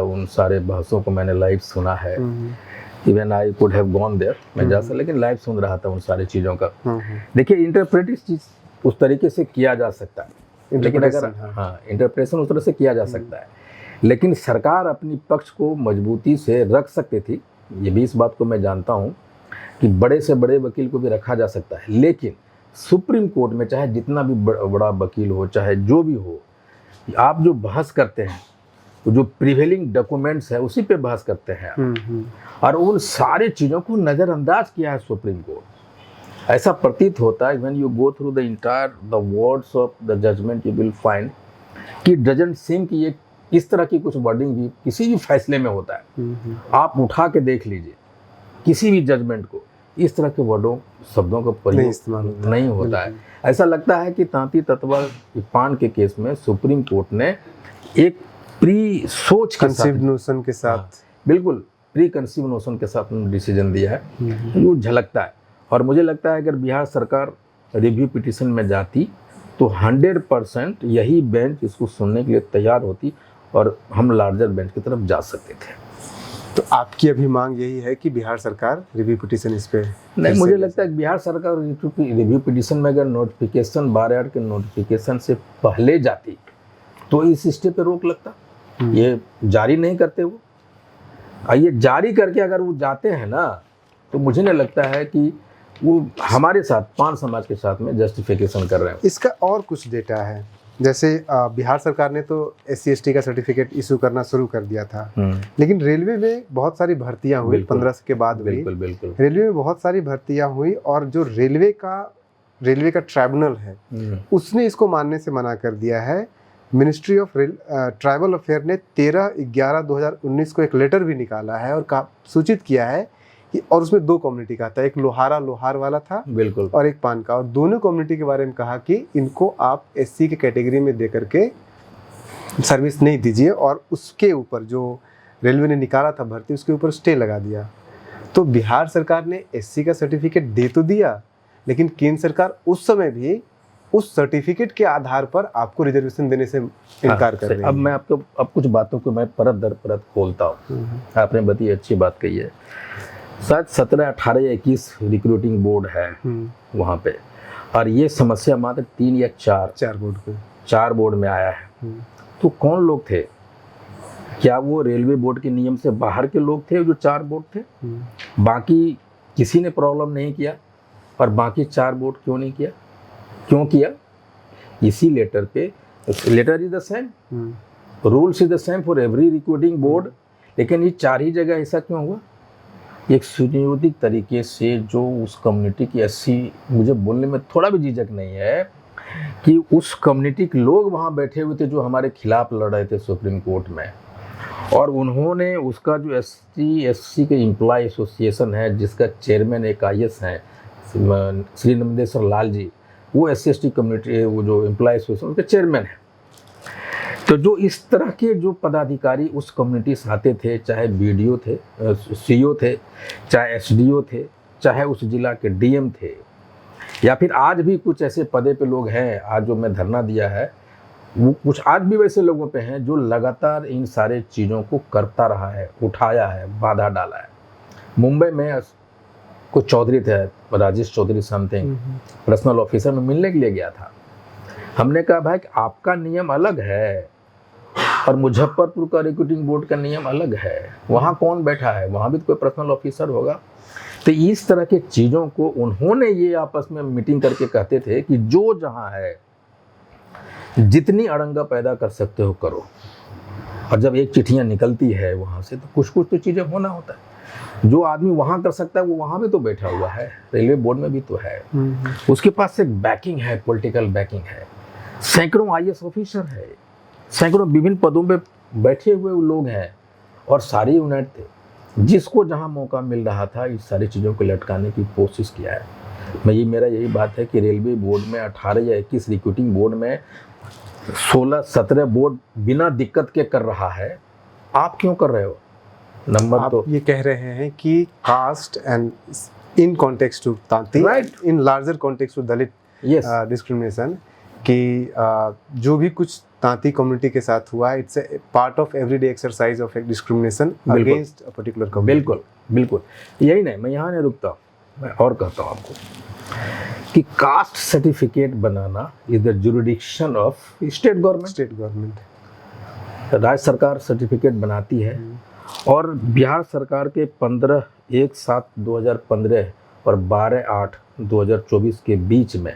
उन सारे बहसों को मैंने लाइव सुना है। Even I could have gone there, मैं जा सकता, लेकिन लाइव सुन रहा था उन सारी चीज़ों का। देखिए इंटरप्रेट इस चीज़ उस तरीके से किया जा सकता है, लेकिन अगर इंटरप्रेशन उस तरह से किया जा सकता है, लेकिन सरकार अपनी पक्ष को मजबूती से रख सकती थी। ये भी इस बात को मैं जानता हूँ कि बड़े से बड़े वकील को भी रखा जा सकता है, लेकिन सुप्रीम कोर्ट में चाहे जितना भी बड़ा वकील हो, चाहे जो भी हो, आप जो बहस करते हैं तो जो प्रिवेलिंग डॉक्यूमेंट्स है उसी पे बहस करते हैं, और उन सारी चीज़ों को नज़रअंदाज किया है सुप्रीम कोर्ट। ऐसा प्रतीत होता है, when you go through the entire the words of the judgment, you will find कि डजंट सीम कि ये इस तरह की कुछ वर्डिंग भी किसी भी फैसले में होता है। आप उठा के देख लीजिए किसी भी जजमेंट को, इस तरह के वर्डों शब्दों का नहीं प्रयोग इस्तेमाल होता नहीं होता है। ऐसा लगता है कि तांती ततवा पान के केस में सुप्रीम कोर्ट ने एक प्री सोच के साथ, कंसीव्ड नोशन के साथ बिल्कुल प्री कंसीव नोशन के साथ डिसीजन दिया है, जो झलकता है। और मुझे लगता है अगर बिहार सरकार रिव्यू पिटीशन में जाती तो 100% यही बेंच इसको सुनने के लिए तैयार होती और हम लार्जर बेंच की तरफ जा सकते थे। तो आपकी अभी मांग यही है कि बिहार सरकार रिव्यू पिटीशन इस पे नहीं, मुझे लगता है कि बिहार सरकार रिव्यू पिटीशन में अगर नोटिफिकेशन 12 के नोटिफिकेशन से पहले जाती तो इस स्टे पे रोक लगता। ये जारी नहीं करते वो, और ये जारी करके अगर वो जाते हैं ना तो मुझे नहीं लगता है कि वो हमारे साथ पान समाज के साथ में जस्टिफिकेशन कर रहे हैं। इसका और कुछ डेटा है, जैसे बिहार सरकार ने तो SC/ST का सर्टिफिकेट इशू करना शुरू कर दिया था, लेकिन रेलवे में बहुत सारी भर्तियां हुई 15 के बाद हुई। बिल्कुल बिल्कुल रेलवे में बहुत सारी भर्तियां हुई और जो रेलवे का ट्राइब्यूनल है उसने इसको मानने से मना कर दिया है। मिनिस्ट्री ऑफ ट्राइबल अफेयर ने 13/11/2019 को एक लेटर भी निकाला है और सूचित किया है कि, और उसमें 2 कम्युनिटी का था, एक लोहार वाला था बिल्कुल और एक पान का, और दोनों कम्युनिटी के बारे में कहा कि इनको आप SC के कैटेगरी में दे करके सर्विस नहीं दीजिए, और उसके ऊपर जो रेलवे ने निकाला था भर्ती उसके ऊपर स्टे लगा दिया। तो बिहार सरकार ने SC का सर्टिफिकेट दे तो दिया, लेकिन केंद्र सरकार उस समय भी उस सर्टिफिकेट के आधार पर आपको रिजर्वेशन देने से इनकार कर रही है। अब मैं आपको कुछ बातों को मैं परत दर परत खोलता हूँ। आपने बताई, अच्छी बात कही है। शायद 17, 18 या 21 रिक्रूटिंग बोर्ड है वहाँ पे, और ये समस्या मात्र 3 या 4 बोर्ड में आया है। तो कौन लोग थे? क्या वो रेलवे बोर्ड के नियम से बाहर के लोग थे जो 4 बोर्ड थे? बाकी किसी ने प्रॉब्लम नहीं किया, और बाकी 4 बोर्ड क्यों नहीं किया? क्यों किया? इसी लेटर पे, letter is the same, rules is the same for every recruiting board, लेकिन ये 4 ही जगह ऐसा क्यों हुआ? एक सुनियोजित तरीके से जो उस कम्युनिटी की 80, मुझे बोलने में थोड़ा भी झिझक नहीं है कि उस कम्युनिटी के लोग वहाँ बैठे हुए थे जो हमारे खिलाफ लड़ रहे थे सुप्रीम कोर्ट में, और उन्होंने उसका जो SC/SC के एम्प्लॉय एसोसिएशन है जिसका चेयरमैन एक IS हैं श्री नंदेश्वर लाल जी, वो SC/ST कम्युनिटी, वो जो एम्प्लॉय एसोसिएशन उनके चेयरमैन हैं। तो जो इस तरह के जो पदाधिकारी उस कम्युनिटी से आते थे, चाहे BDO थे, CO थे, चाहे SDO थे, चाहे उस जिला के DM थे, या फिर आज भी कुछ ऐसे पदे पे लोग हैं, आज जो मैं धरना दिया है वो कुछ आज भी वैसे लोगों पे हैं जो लगातार इन सारे चीज़ों को करता रहा है, उठाया है, बाधा डाला है। मुंबई में कुछ चौधरी थे, Rajesh Chaudhary something, personnel officer में मिलने के लिए गया था। हमने कहा भाई आपका नियम अलग है और मुजफ्फरपुर का रिक्रूटिंग बोर्ड का नियम अलग है, वहाँ कौन बैठा है? वहाँ भी तो कोई पर्सनल ऑफिसर होगा। तो इस तरह के चीज़ों को उन्होंने ये आपस में मीटिंग करके कहते थे कि जो जहाँ है जितनी अड़ंगा पैदा कर सकते हो करो, और जब एक चिट्ठियाँ निकलती है वहाँ से तो कुछ तो चीज़ें होना होता है। जो आदमी वहाँ कर सकता है वो वहाँ भी तो बैठा हुआ है, रेलवे बोर्ड में भी तो है, उसके पास एक बैकिंग है, पॉलिटिकल बैकिंग है, सैकड़ों IS ऑफिसर है, सैकड़ों विभिन्न पदों पे बैठे हुए लोग हैं, और सारे यूनाइट थे। जिसको जहाँ मौका मिल रहा था इस सारी चीज़ों को लटकाने की कोशिश किया है। मेरा यही बात है कि रेलवे बोर्ड में 18 या 21 रिक्रूटिंग बोर्ड में 16-17 बोर्ड बिना दिक्कत के कर रहा है, आप क्यों कर रहे हो? नंबर आप तो ये कह रहे हैं कि caste and in context to Tanti, Right. In larger context to Dalit discrimination, कि जो भी कुछ तांती कम्युनिटी के साथ हुआ, it's a part of everyday exercise of discrimination against a particular community. बिल्कुल बिल्कुल, यही नहीं, मैं यहाँ नहीं रुकता, मैं और कहता हूँ आपको कि caste certificate banana is the jurisdiction of state government. राज्य सरकार सर्टिफिकेट बनाती है, और बिहार सरकार के 15/1/7/2015 और 12/8/2024 के बीच में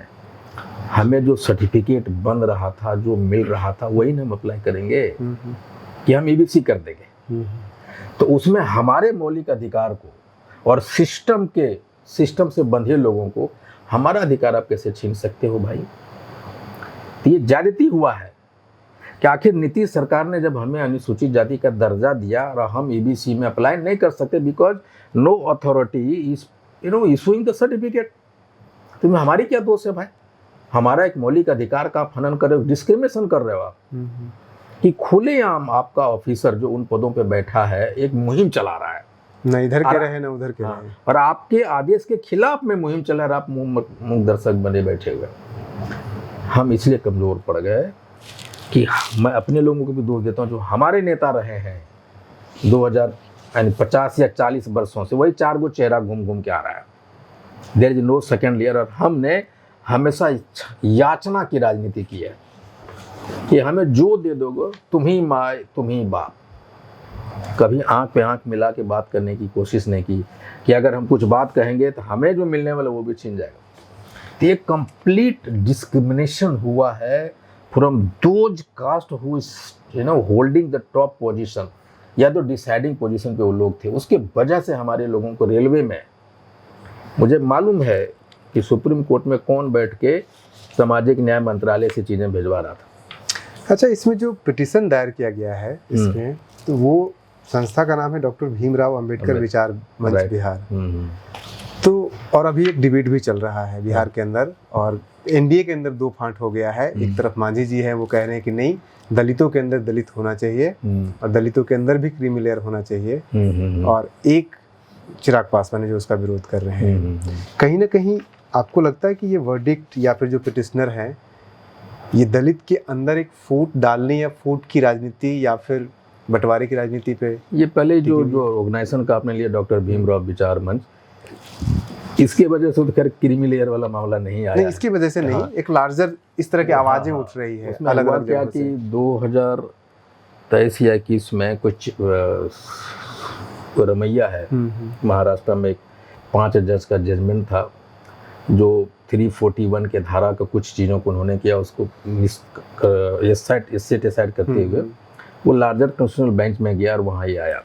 हमें जो सर्टिफिकेट बन रहा था, जो मिल रहा था, वही हम अप्लाई करेंगे कि हम EBC कर देंगे। तो उसमें हमारे मौलिक अधिकार को और सिस्टम से बंधे लोगों को हमारा अधिकार आप कैसे छीन सकते हो भाई? तो ये ज्यादती हुआ है कि आखिर नीतीश सरकार ने जब हमें अनुसूचित जाति का दर्जा दिया और हम EBC में अप्लाई नहीं कर सकते because no authority is issuing the certificate. तुम्हें हमारी क्या दोष है भाई? हमारा एक मौलिक अधिकार का आप हनन कर रहे हो, डिस्क्रिमिनेशन कर रहे हो आप कि खुलेआम आपका ऑफिसर जो उन पदों पे बैठा है एक मुहिम चला रहा है, न इधर के रहे न उधर के रहे, और आपके आदेश के खिलाफ में मुहिम चला रहा, आप मुंह दर्शक बने बैठे हुए। हम इसलिए कमजोर पड़ गए कि मैं अपने लोगों को भी दोष देता हूँ जो हमारे नेता रहे हैं 50 या 40 वर्षों से, वही 4 गो चेहरा घूम घूम के आ रहा है। There is no second layer. और हमने हमेशा याचना की राजनीति की है कि हमें जो दे दोगे, तुम ही माँ तुम ही बाप। कभी आंख पे आंख मिला के बात करने की कोशिश नहीं की कि अगर हम कुछ बात कहेंगे तो हमें जो मिलने वाला वो भी छीन जाएगा। तो ये कंप्लीट डिस्क्रिमिनेशन हुआ है from those caste who is holding the top position या तो डिसाइडिंग पोजीशन पे वो लोग थे। उसके वजह से हमारे लोगों को रेलवे में, मुझे मालूम है कि सुप्रीम कोर्ट में कौन बैठ के सामाजिक न्याय मंत्रालय से चीज़ें भिजवा रहा था। अच्छा, इसमें जो पिटीशन दायर किया गया है इसमें, तो वो संस्था का नाम है डॉक्टर भीमराव अंबेडकर विचार मंच बिहार। तो और अभी एक डिबेट भी चल रहा है बिहार के अंदर, और एनडीए के अंदर 2 फांट हो गया है। एक तरफ मांझी जी है, वो कह रहे हैं कि नहीं, दलितों के अंदर दलित होना चाहिए और दलितों के अंदर भी क्रीमी लेयर होना चाहिए। और एक चिराग पासवान है जो उसका विरोध कर रहे हैं। कहीं ना कहीं आपको लगता है कि ये वर्डिक्ट या फिर जो पिटिशनर है, ये दलित के अंदर एक फूट डालने या फूट की राजनीति या फिर बंटवारे की राजनीति पे, ये पहले जो ऑर्गेनाइजेशन का आपने लिया डॉक्टर भीमराव विचार मंच, इसके वजह से तो खैर क्रीमी लेयर वाला मामला नहीं आया। नहीं, इसकी वजह से नहीं, एक लार्जर इस तरह की आवाजें उठ रही है अलग अलग क्या कि 2023 या 21 में कुछ रमैया है महाराष्ट्र में, 5 जज का जजमेंट था जो 341 के धारा का कुछ चीज़ों को उन्होंने किया, उसको डिसाइड करते हुए वो लार्जर कॉन्स्टिट्यूशनल बेंच में गया और वहाँ ही आया।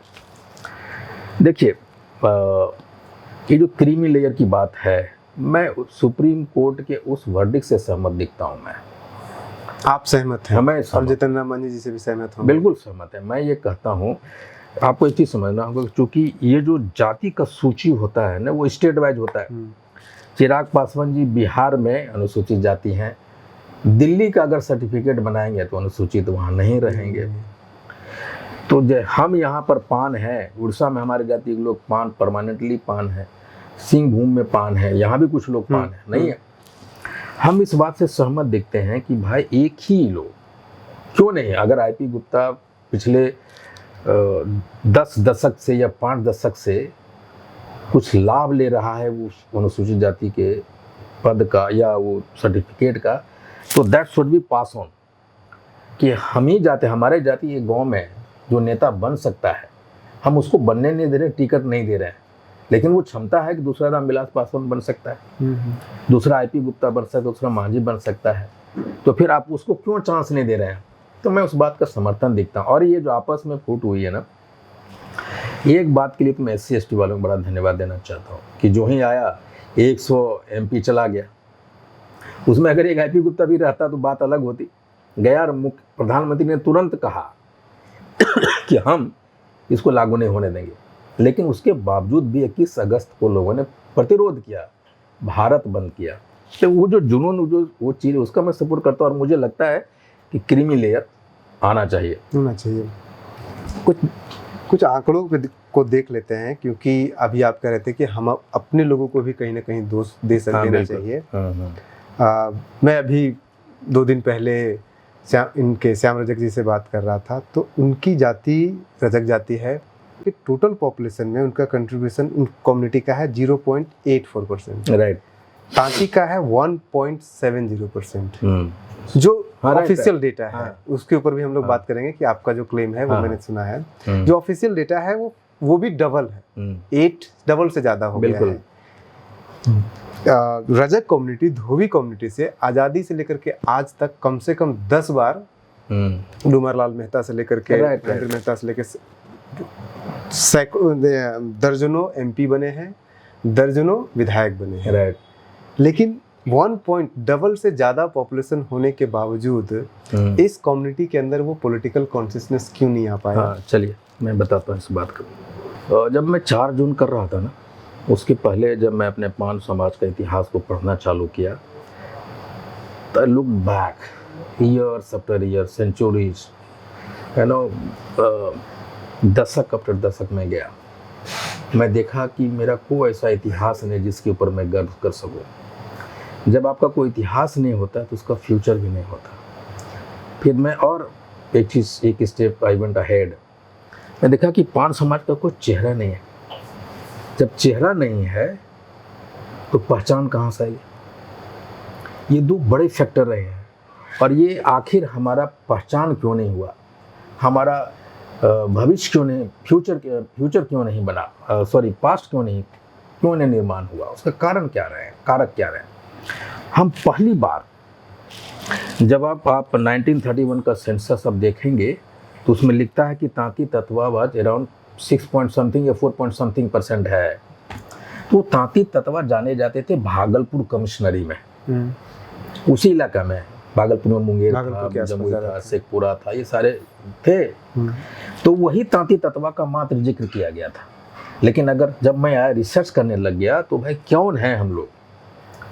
देखिए, ये जो क्रीमी लेयर की बात है, मैं सुप्रीम कोर्ट के उस वर्डिक्ट से सहमत दिखता हूँ। मैं, आप सहमत हैं? मैं और जितेंद्र राम मांझी जी से भी सहमत हूँ। बिल्कुल सहमत है। मैं ये कहता हूँ, आपको एक चीज़ समझना होगा, क्योंकि ये जो जाति का सूची होता है ना, वो स्टेट वाइज होता है। चिराग पासवान जी बिहार में अनुसूचित जाति हैं, दिल्ली का अगर सर्टिफिकेट बनाएंगे तो अनुसूचित वहाँ नहीं रहेंगे। तो हम यहाँ पर पान है, उड़ीसा में हमारे जाति के लोग पान परमानेंटली पान है, सिंहभूम में पान है, यहाँ भी कुछ लोग पान है, नहीं है। हम इस बात से सहमत दिखते हैं कि भाई एक ही लोग क्यों नहीं, अगर आईपी गुप्ता पिछले 10 दशक से या 5 दशक से कुछ लाभ ले रहा है वो अनुसूचित जाति के पद का या वो सर्टिफिकेट का, तो that should be pass on कि हम ही जाते, हमारे जाति ये गांव में जो नेता बन सकता है, हम उसको बनने नहीं दे रहे, टिकट नहीं दे रहे हैं, लेकिन वो क्षमता है कि दूसरा रामविलास पासवान बन सकता है, दूसरा आईपी गुप्ता बन सकता है, दूसरा मांझी बन सकता है, तो फिर आप उसको क्यों चांस नहीं दे रहे हैं? तो मैं उस बात का समर्थन देखता हूँ। और ये जो आपस में फूट हुई है ना, एक बात के लिए तो मैं SC/ST वालों को बड़ा धन्यवाद देना चाहता हूँ कि जो ही आया 100 MP चला गया। उसमें अगर एक आईपी गुप्ता भी रहता तो बात अलग होती। गया और प्रधानमंत्री ने तुरंत कहा कि हम इसको लागू नहीं होने देंगे, लेकिन उसके बावजूद भी 21 अगस्त को लोगों ने प्रतिरोध किया, भारत बंद किया। तो वो जो जुनून, वो चीज़, उसका मैं सपोर्ट करता हूँ। और मुझे लगता है कि क्रीमी लेयर आना चाहिए। कुछ आंकड़ों को देख लेते हैं, क्योंकि अभी आप कह रहे थे कि हम अपने लोगों को भी कहीं ना कहीं दोष दे सकते चाहिए। मैं अभी 2 दिन पहले श्याम रजक जी से बात कर रहा था, तो उनकी जाति रजक जाति है कि टोटल पॉपुलेशन में उनका कंट्रीब्यूशन उन कम्युनिटी का है 0.84%, राइट। तांती का है 1.70%, जो ऑफिशियल डेटा है। उसके ऊपर भी हम लोग बात करेंगे कि आपका जो क्लेम है वो मैंने सुना है, जो ऑफिशियल डेटा है वो भी डबल है, 8 डबल से ज्यादा हो गया है। रजक कम्युनिटी धोबी कम्युनिटी से आज़ादी से लेकर के आज तक कम से कम 10 बार डूमरलाल मेहता से लेकर के मेहता से लेकर दर्जनों MP बने हैं, दर्जनों विधायक बने हैं, लेकिन 1 डबल से ज़्यादा पॉपुलेशन होने के बावजूद इस कम्युनिटी के अंदर वो पॉलिटिकल कॉन्शियसनेस क्यों नहीं आ पाया? चलिए मैं बताता हूँ इस बात को। जब मैं 4 जून कर रहा था ना, उसके पहले जब मैं अपने पान समाज का इतिहास को पढ़ना चालू किया, तो look back years after year, centuries, you know, दशक आफ्टर दशक में गया। मैं देखा कि मेरा कोई ऐसा इतिहास नहीं जिसके ऊपर मैं गर्व कर सकूं। जब आपका कोई इतिहास नहीं होता तो उसका फ्यूचर भी नहीं होता। फिर मैं और एक स्टेप आई वेंट अहेड। मैं देखा कि पान समाज का कोई चेहरा नहीं है। जब चेहरा नहीं है तो पहचान कहाँ से आई? ये दो बड़े फैक्टर रहे हैं। और ये आखिर हमारा पहचान क्यों नहीं हुआ, हमारा भविष्य क्यों नहीं, फ्यूचर क्यों नहीं बना, पास्ट क्यों नहीं निर्माण हुआ, उसका कारण क्या रहे, कारक क्या रहे? हम पहली बार जब आप 1931 का सेंसस अब देखेंगे तो उसमें लिखता है कि तांती तत्वावाज अराउंड 6 या 4% है। तो तांती तत्वा जाने जाते थे भागलपुर कमिश्नरी में, उसी इलाका में। भागलपुर में मुंगेर था, जमुई था, शेखपुरा था, ये सारे थे। तो वही तांती तत्वा का मात्र जिक्र किया गया था। लेकिन अगर जब मैं आया रिसर्च करने लग गया तो भाई कौन है हम लोग,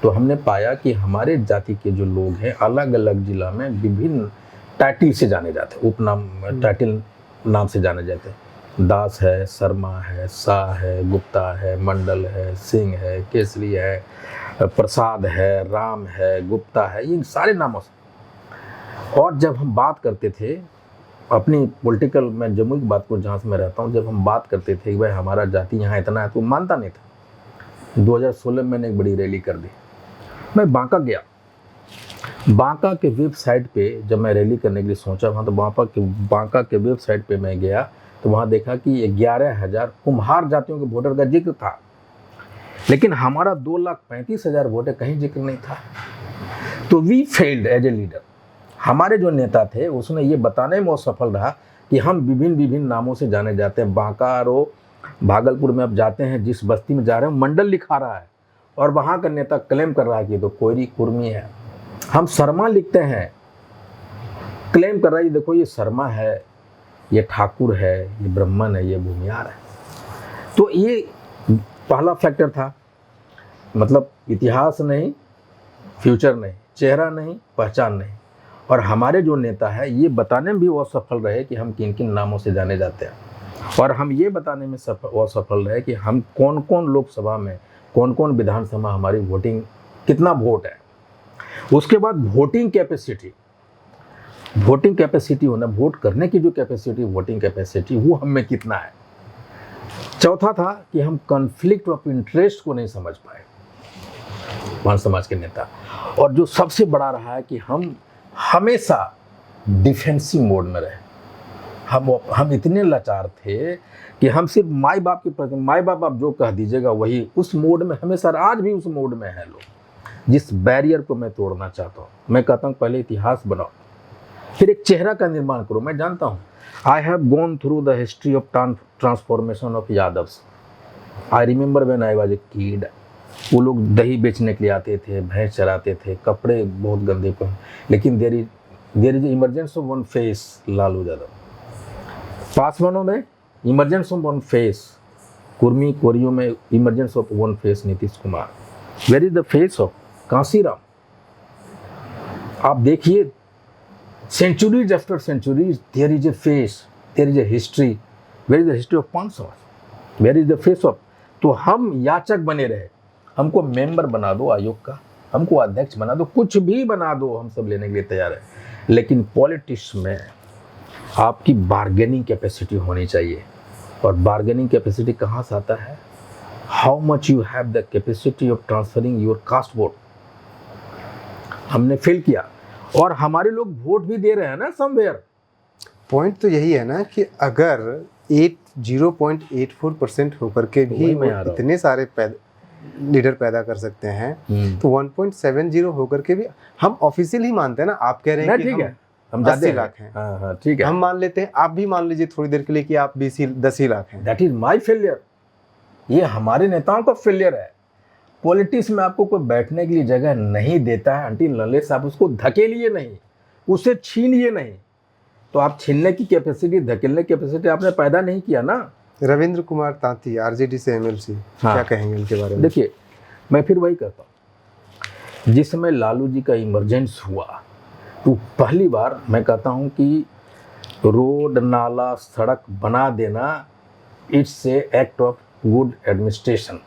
तो हमने पाया कि हमारे जाति के जो लोग हैं अलग अलग जिला में विभिन्न टाइटल से जाने जाते, उपनाम टाइटल नाम से जाने जाते हैं। दास है, शर्मा है, शाह है, गुप्ता है, मंडल है, सिंह है, केसरी है, प्रसाद है, राम है, गुप्ता है, इन सारे नामों से। और जब हम बात करते थे अपनी पॉलिटिकल, मैं जम्मू की बात को जहाँ से मैं रहता हूँ, जब हम बात करते थे कि भाई हमारा जाति यहाँ इतना है, तो मानता नहीं था। 2016 में मैंने एक बड़ी रैली कर दी। मैं बांका गया। बांका के वेबसाइट पे जब मैं रैली करने के लिए सोचा वहाँ, तो बांका के वेबसाइट पे मैं गया तो वहाँ देखा कि 11,000 कुम्हार जातियों के वोटर का जिक्र था, लेकिन हमारा 2,35,000 वोटर कहीं जिक्र नहीं था। तो we failed as a leader. हमारे जो नेता थे उसने ये बताने में वो सफल रहा कि हम विभिन्न नामों से जाने जाते हैं। बांका और भागलपुर में अब जाते हैं, जिस बस्ती में जा रहे हैं मंडल लिखा रहा है और वहाँ का नेता क्लेम कर रहा है कि तो कोयरी कुर्मी है। हम शर्मा लिखते हैं, क्लेम कर रहा है देखो ये शर्मा है, ये ठाकुर है, ये ब्राह्मण है, ये भूमियार है। तो ये पहला फैक्टर था, मतलब इतिहास नहीं, फ्यूचर नहीं, चेहरा नहीं, पहचान नहीं। और हमारे जो नेता है ये बताने में भी वो सफल रहे कि हम किन किन नामों से जाने जाते हैं, और हम ये बताने में वो सफल रहे कि हम कौन कौन लोकसभा में, कौन कौन विधानसभा हमारी वोटिंग, कितना वोट है। उसके बाद वोटिंग कैपेसिटी होना, वोट करने की जो कैपेसिटी, वोटिंग कैपेसिटी, वो हम में कितना है। चौथा था कि हम कॉन्फ्लिक्ट ऑफ इंटरेस्ट को नहीं समझ पाए मान समाज के नेता। और जो सबसे बड़ा रहा है कि हम हमेशा डिफेंसिव मोड में रहे। हम इतने लाचार थे कि हम सिर्फ माई बाप के प्रति, माई बाप आप जो कह दीजिएगा वही, उस मोड में हमेशा, आज भी उस मोड में है लोग। जिस बैरियर को मैं तोड़ना चाहता हूँ, मैं कहता हूँ पहले इतिहास बनाओ, फिर एक चेहरा का निर्माण करो। मैं जानता हूँ, I have gone through the history of transformation of Yadavs. I remember when I was a kid. वो लोग दही बेचने के लिए आते थे, भैंस चराते थे, कपड़े बहुत गंदे पहने, लेकिन there is emergence of one face Lalu Yadav. पासवानों में इमरजेंस ऑफ वन फेस, कोरियों में emergence of one face Nitish Kumar. Where is the face of Kanshiram? आप देखिए, centuries after centuries there is a face, there is a history. Where is the history of Pan समाज? Where is the face of? तो हम याचक बने रहे। हमको मेंबर बना दो आयोग का, हमको अध्यक्ष बना दो, कुछ भी बना दो, हम सब लेने के लिए तैयार है। लेकिन पॉलिटिक्स में आपकी बार्गेनिंग कैपेसिटी होनी चाहिए। और बार्गेनिंग कैपेसिटी कहाँ से आता है? How much you have the capacity of transferring your cast vote. हमने फेल किया, और हमारे लोग वोट भी दे रहे हैं ना समवेयर। पॉइंट तो यही है ना कि अगर 0.84% होकर के भी वो इतने सारे लीडर पैदा कर सकते हैं, तो 1.70 होकर के भी हम ऑफिशियल ही मानते हैं ना। आप कह रहे हैं कि हम 80 लाख हैं, हाँ ठीक है, हम मान लेते हैं, आप भी मान लीजिए थोड़ी देर के लिए कि आप 10 ही लाख हैं। That is my failure. ये हमारे नेताओं का फेलियर है। पॉलिटिक्स में आपको कोई बैठने के लिए जगह नहीं देता है अंटिल अनलेस आप उसको धकेलिए नहीं, उसे छीनिए नहीं। तो आप छीनने की कैपेसिटी, धकेलने की कैपेसिटी आपने पैदा नहीं किया ना। रविंद्र कुमार तांती आरजेडी से एमएलसी, हाँ। क्या कहेंगे इनके बारे में? देखिए, मैं फिर वही कहता हूँ, जिस समय लालू जी का इमरजेंस हुआ तो पहली बार मैं कहता हूँ कि रोड नाला सड़क बना देना it's a act of good administration,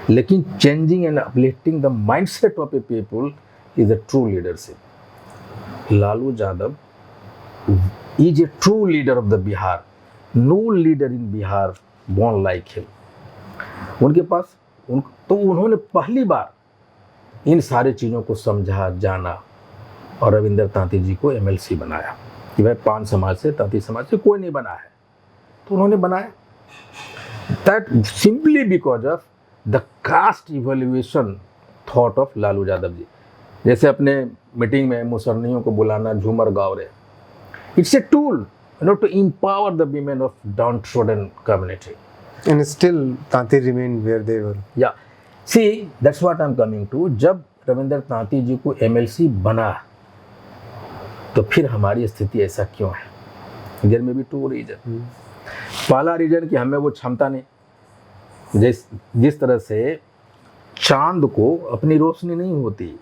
लेकिन changing and uplifting the mindset of a people is a true leadership. Lalu Yadav is a true leader of the Bihar. No leader in Bihar born like him. उनके पास तो उन्होंने पहली बार इन सारे चीज़ों को समझा जाना और रविंद्र तांती जी को एमएलसी बनाया कि भाई पान समाज से, तांती समाज से कोई नहीं बना है, तो उन्होंने बनाया। That simply because of the caste evaluation thought of Lalu Yadav ji. जैसे अपने मीटिंग में मुसरनियों को बुलाना, झूमर गाँव रहे, it's a tool to empower the women of downtrodden community. And still Tanti remain where they were. Yeah, see, that's what I'm coming to. जब रविंद्र तांती जी को एमएलसी बना तो फिर हमारी स्थिति ऐसा क्यों है? देयर में भी टू रीजन। पहला रीजन कि हमें वो क्षमता नहीं, जिस तरह से चांद को अपनी रोशनी नहीं होती,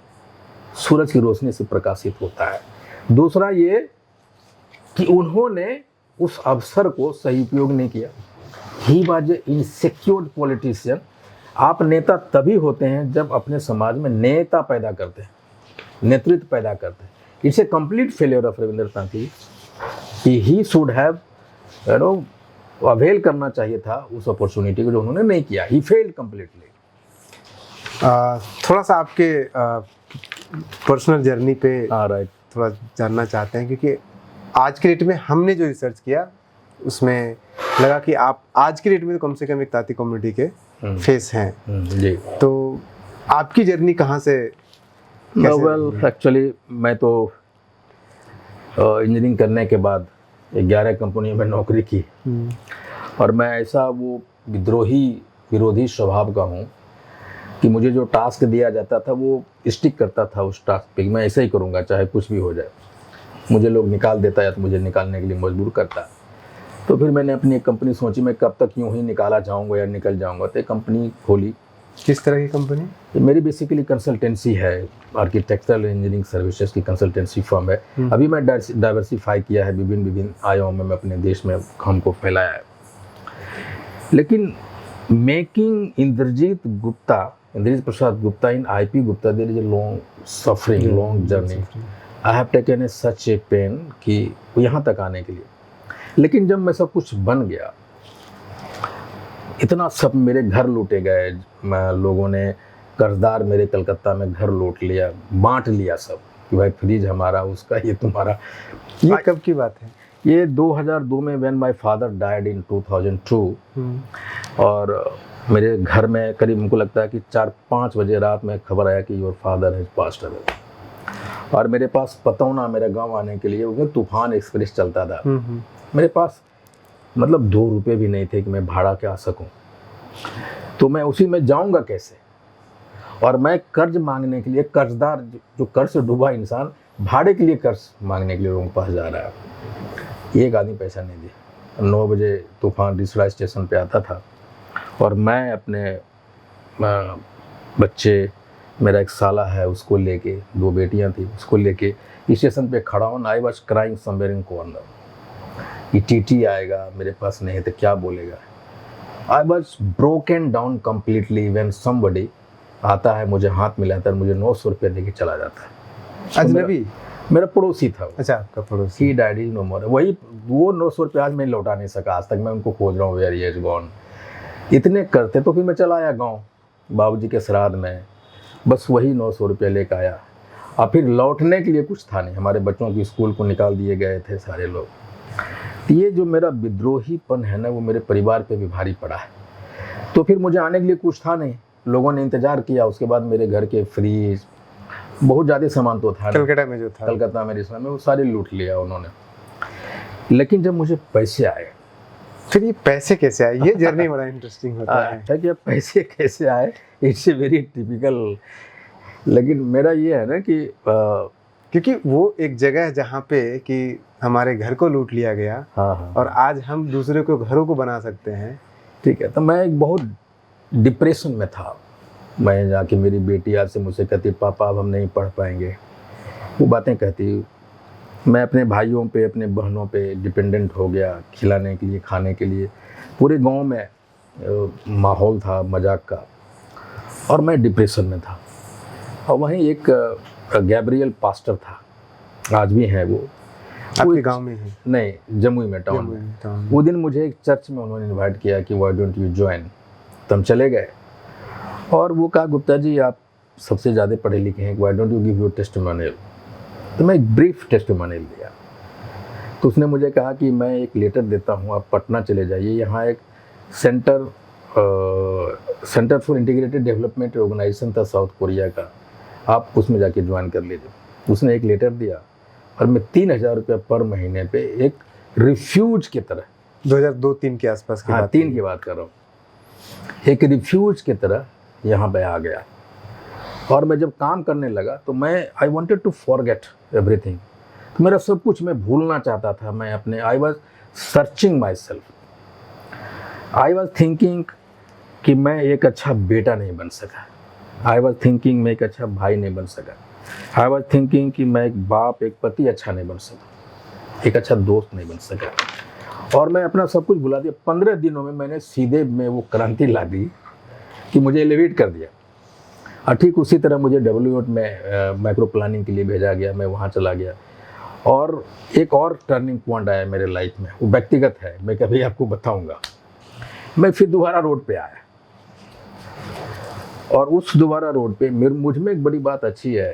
सूरज की रोशनी से प्रकाशित होता है। दूसरा ये कि उन्होंने उस अवसर को सही उपयोग नहीं किया। He was a insecured politician. आप नेता तभी होते हैं जब अपने समाज में नेता पैदा करते हैं, नेतृत्व पैदा करते हैं। It's a complete failure of Ravindra Tanti कि ही शुड हैव अवेल करना चाहिए था उस अपॉर्चुनिटी को, जो उन्होंने नहीं किया। He failed completely. थोड़ा सा आपके पर्सनल जर्नी पे राइट थोड़ा जानना चाहते हैं, क्योंकि आज के डेट में हमने जो रिसर्च किया उसमें लगा कि आप आज के डेट में तो कम से कम एक तांती कम्युनिटी के फेस हैं। जी। तो आपकी जर्नी कहाँ से? वेल, एक्चुअली मैं तो इंजीनियरिंग करने के बाद 11 कंपनियों में नौकरी की और मैं ऐसा वो विरोधी स्वभाव का हूँ कि मुझे जो टास्क दिया जाता था वो स्टिक करता था उस टास्क पे। मैं ऐसा ही करूँगा चाहे कुछ भी हो जाए। मुझे लोग निकाल देता या तो मुझे निकालने के लिए मजबूर करता। तो फिर मैंने अपनी एक कंपनी सोची, मैं कब तक यूं ही निकाला जाऊंगा या निकल जाऊंगा, तो एक कंपनी खोली। किस तरह की कंपनी? मेरी बेसिकली कंसल्टेंसी है, आर्किटेक्चरल इंजीनियरिंग सर्विसेज की कंसल्टेंसी फर्म है। अभी मैं डाइवर्सिफाई किया है, विभिन्न आयामों में अपने देश में काम को फैलाया है। लेकिन making Indrajit Prasad Gupta in IP Gupta, there is a long suffering, long journey. I have taken a such a pain कि यहाँ तक आने के लिए। लेकिन जब मैं सब कुछ बन गया, इतना सब मेरे घर लूटे गए, लोगों ने कर्जदार मेरे कलकत्ता में घर लूट लिया, बांट लिया सब कि भाई फ्रिज हमारा, उसका, ये तुम्हारा। ये कब की बात है? ये 2002 में when my father died in 2002। और मेरे घर में करीब मुझको लगता है कि 4-5 बजे रात में खबर आया कि your father has passed away. और मेरे पास पतौना, मेरे गांव आने के लिए उसमें तूफान एक्सप्रेस चलता था। मेरे पास मतलब 2 रुपये भी नहीं थे कि मैं भाड़ा के आ सकूं। तो मैं उसी में जाऊंगा कैसे? और मैं कर्ज मांगने के लिए, कर्जदार जो कर्ज से डूबा इंसान भाड़े के लिए कर्ज मांगने के लिए लोगों के पास जा रहा है। एक आदमी पैसा नहीं दिया। 9 बजे तूफान रिसड़ा स्टेशन पे आता था और मैं अपने बच्चे, मेरा एक साला है उसको लेके, 2 बेटियां थी, उसको लेके स्टेशन पे खड़ा हूँ। I was crying somewhere in corner कि टीटी आएगा, मेरे पास नहीं है तो क्या बोलेगा। I was broken down completely when somebody आता है, मुझे हाथ मिलाता है, मुझे 900 रुपये देके चला जाता है। अजनबी? मेरा पड़ोसी था। अच्छा, आपका पड़ोसी। ही डाइड नो मोर। वही वो 900 रुपये आज मैं लौटा नहीं सका, आज तक मैं उनको खोज रहा हूँ, वेयर ही हैज गॉन। इतने करते तो फिर मैं चला आया गाँव बाबूजी के श्राद्ध में, बस वही 900 रुपये लेकर आया। और फिर लौटने के लिए कुछ था नहीं, हमारे बच्चों की स्कूल को निकाल दिए गए थे सारे लोग। तो ये जो मेरा विद्रोहीपन है ना, वो मेरे परिवार पे भी भारी पड़ा है। तो फिर मुझे आने के लिए कुछ था नहीं, लोगों ने इंतज़ार किया। उसके बाद मेरे घर के फ्रिज, बहुत ज़्यादा सामान तो था, कलकत्ता में जो था, कलकत्ता में रिश्ता में, वो सारे लूट लिया उन्होंने। लेकिन जब मुझे पैसे आए, फिर ये पैसे कैसे आए? ये जर्नी बड़ा इंटरेस्टिंग होता है कि पैसे कैसे आए, इट्स ए वेरी टिपिकल। लेकिन मेरा ये है ना कि क्योंकि वो एक जगह है जहाँ पे कि हमारे घर को लूट लिया गया हाँ हाँ। और आज हम दूसरे को घरों को बना सकते हैं। ठीक है, तो मैं एक बहुत डिप्रेशन में था। मैं जाके, मेरी बेटी आज से मुझसे कहती, पापा अब हम नहीं पढ़ पाएंगे, वो बातें कहती। मैं अपने भाइयों पे, अपने बहनों पे डिपेंडेंट हो गया, खिलाने के लिए, खाने के लिए। पूरे गांव में माहौल था मजाक का, और मैं डिप्रेशन में था। और वहीं एक गैब्रियल पास्टर था, आज भी हैं वो आपके गांव में ही? नहीं, जमुई में, टाउन में। वो दिन मुझे एक चर्च में उन्होंने इनवाइट किया कि व्हाई डोंट यू ज्वाइन। तो हम चले गए, और वो कहा, गुप्ता जी आप सबसे ज़्यादा पढ़े लिखे हैं, why don't you give your testimonial. तो मैं एक ब्रीफ टेस्टिमोनियल दिया। तो उसने मुझे कहा कि मैं एक लेटर देता हूँ, आप पटना चले जाइए, यहाँ एक centre for integrated development organisation था साउथ कोरिया का, आप उसमें जाके ज्वाइन कर लीजिए। उसने एक लेटर दिया, और मैं 3,000 रुपये पर महीने पे एक रिफ्यूज की तरह, 2002-3 के आसपास की बात, 3 की बात कर रहा हूँ, एक रिफ्यूज की तरह यहाँ पे आ गया। और मैं जब काम करने लगा तो मैं I wanted to forget everything. तो मेरा सब कुछ मैं भूलना चाहता था। मैं अपने I was searching my self, I was thinking कि मैं एक अच्छा बेटा नहीं बन सका, आई वॉज थिंकिंग मैं एक अच्छा भाई नहीं बन सका, आई वॉज थिंकिंग कि मैं एक बाप, एक पति अच्छा नहीं बन सका, एक अच्छा दोस्त नहीं बन सका। और मैं अपना सब कुछ भुला दिया। 15 दिनों में मैंने सीधे में वो क्रांति ला दी कि मुझे एलिवेट कर दिया। और ठीक उसी तरह मुझे WOT में माइक्रो प्लानिंग के लिए भेजा गया, मैं वहाँ चला गया। और एक और टर्निंग पॉइंट आया मेरे लाइफ में, वो व्यक्तिगत है, मैं कभी आपको बताऊँगा। मैं फिर दोबारा रोड पे आया, और उस दोबारा रोड पे मुझ में एक बड़ी बात अच्छी है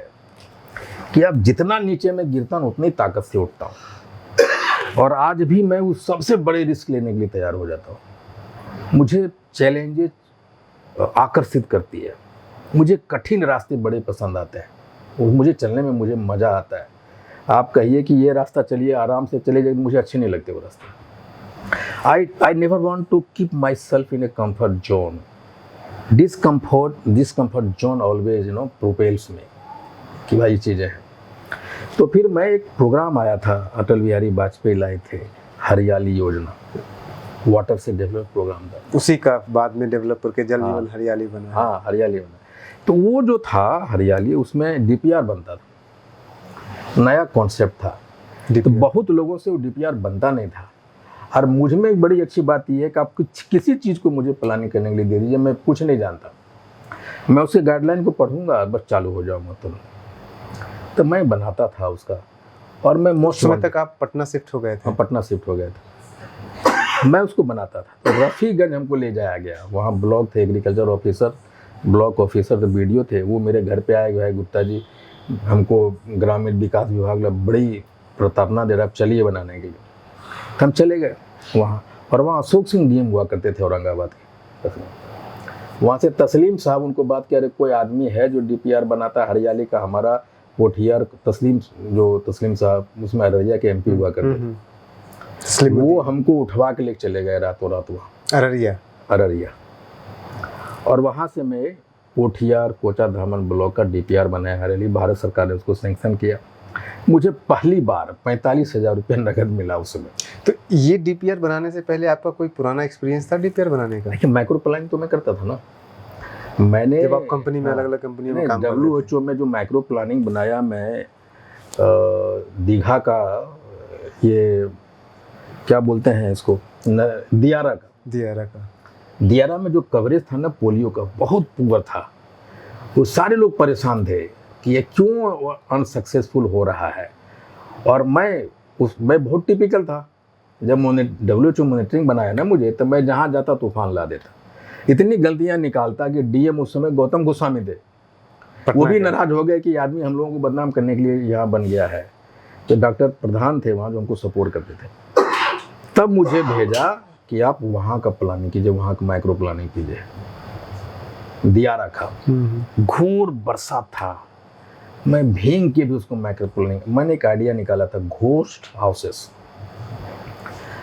कि अब जितना नीचे में गिरता हूँ उतनी ताकत से उठता हूँ। और आज भी मैं उस सबसे बड़े रिस्क लेने के लिए तैयार हो जाता हूँ। मुझे चैलेंजेस आकर्षित करती है, मुझे कठिन रास्ते बड़े पसंद आते हैं, मुझे चलने में मुझे मज़ा आता है। आप कहिए कि ये रास्ता चलिए, आराम से चले जाइए, मुझे अच्छे नहीं लगते वो रास्ते। I never want to keep myself in a comfort zone. Discomfort zone always propels me कि भाई चीज़ें हैं। तो फिर मैं एक प्रोग्राम आया था, अटल बिहारी वाजपेयी लाए थे, हरियाली योजना, वाटर से डेवलप प्रोग्राम था। उसी का बाद में डेवलप करके जल जीवन हरियाली बना। हाँ, हरियाली बना। तो वो जो था हरियाली, उसमें DPR बनता था, नया कॉन्सेप्ट था। तो बहुत लोगों से वो DPR बनता नहीं था। और मुझ में एक बड़ी अच्छी बात ये है कि आप किसी चीज़ को मुझे प्लानिंग करने के लिए दे दीजिए, मैं कुछ नहीं जानता, मैं उसके गाइडलाइन को पढ़ूंगा, बस चालू हो जाऊंगा। तो मैं बनाता था उसका। और मैं मोस्ट समय तक आप पटना शिफ्ट हो गए थे? पटना शिफ्ट हो गए थे। मैं उसको बनाता था। तो रफ़ीगंज हमको ले जाया गया, वहाँ ब्लॉक थे, एग्रीकल्चर ऑफिसर, ब्लॉक ऑफिसर, तो BDO थे, वो मेरे घर पे आए, भाई गुप्ता जी हमको ग्रामीण विकास विभाग बड़ी प्रताड़ना दे रहा है, चलिए बनाने के लिए। तो हम चले गए वहाँ, और वहाँ अशोक सिंह DM हुआ करते थे औरंगाबाद के। वहाँ से तस्लीम साहब उनको बात किया, अरे कोई आदमी है जो DPR बनाता है हरियाली का, हमारा पोठियार तस्लीम साहब, उसमें अररिया के MP हुआ करते थे, वो हमको उठवा के लेके चले गए रातों रात वहाँ अररिया। और वहाँ से मैं पोठियार कोचा धामन ब्लॉक का DPR बनाया हरियाली। भारत सरकार ने उसको सैंक्शन किया। मुझे पहली बार 45,000 रुपये नगद मिला उस समय। तो ये DPR बनाने से पहले आपका कोई पुराना एक्सपीरियंस था DPR बनाने का? देखिए, माइक्रो प्लानिंग तो मैं करता था ना। मैंने जब आप कंपनी में, अलग अलग कंपनी में काम करते थे? WHO में जो माइक्रो प्लानिंग बनाया मैं, दीघा का, ये क्या बोलते हैं इसको, दियारा में जो कवरेज था ना पोलियो का, बहुत पुअर था। वो सारे लोग परेशान थे कि ये क्यों अनसक्सेसफुल हो रहा है। और मैं बहुत टिपिकल था। जब WHO मॉनिटरिंग बनाया ना मुझे, तो मैं जहाँ जाता तूफान ला देता, इतनी गलतियाँ निकालता कि DM उस समय गौतम गोस्वामी थे, वो भी नाराज हो गए कि आदमी हम लोगों को बदनाम करने के लिए यहाँ बन गया है। तो डॉक्टर प्रधान थे वहाँ जो हमको सपोर्ट करते थे। तब मुझे भेजा कि आप वहाँ का प्लानिंग कीजिए, वहाँ का माइक्रो प्लानिंग कीजिए। दियारा का घूर बरसात था, मैं भींग के भी उसको माइक्रो प्लानिंग, मैंने एक आइडिया निकाला था, घोस्ट हाउसेस,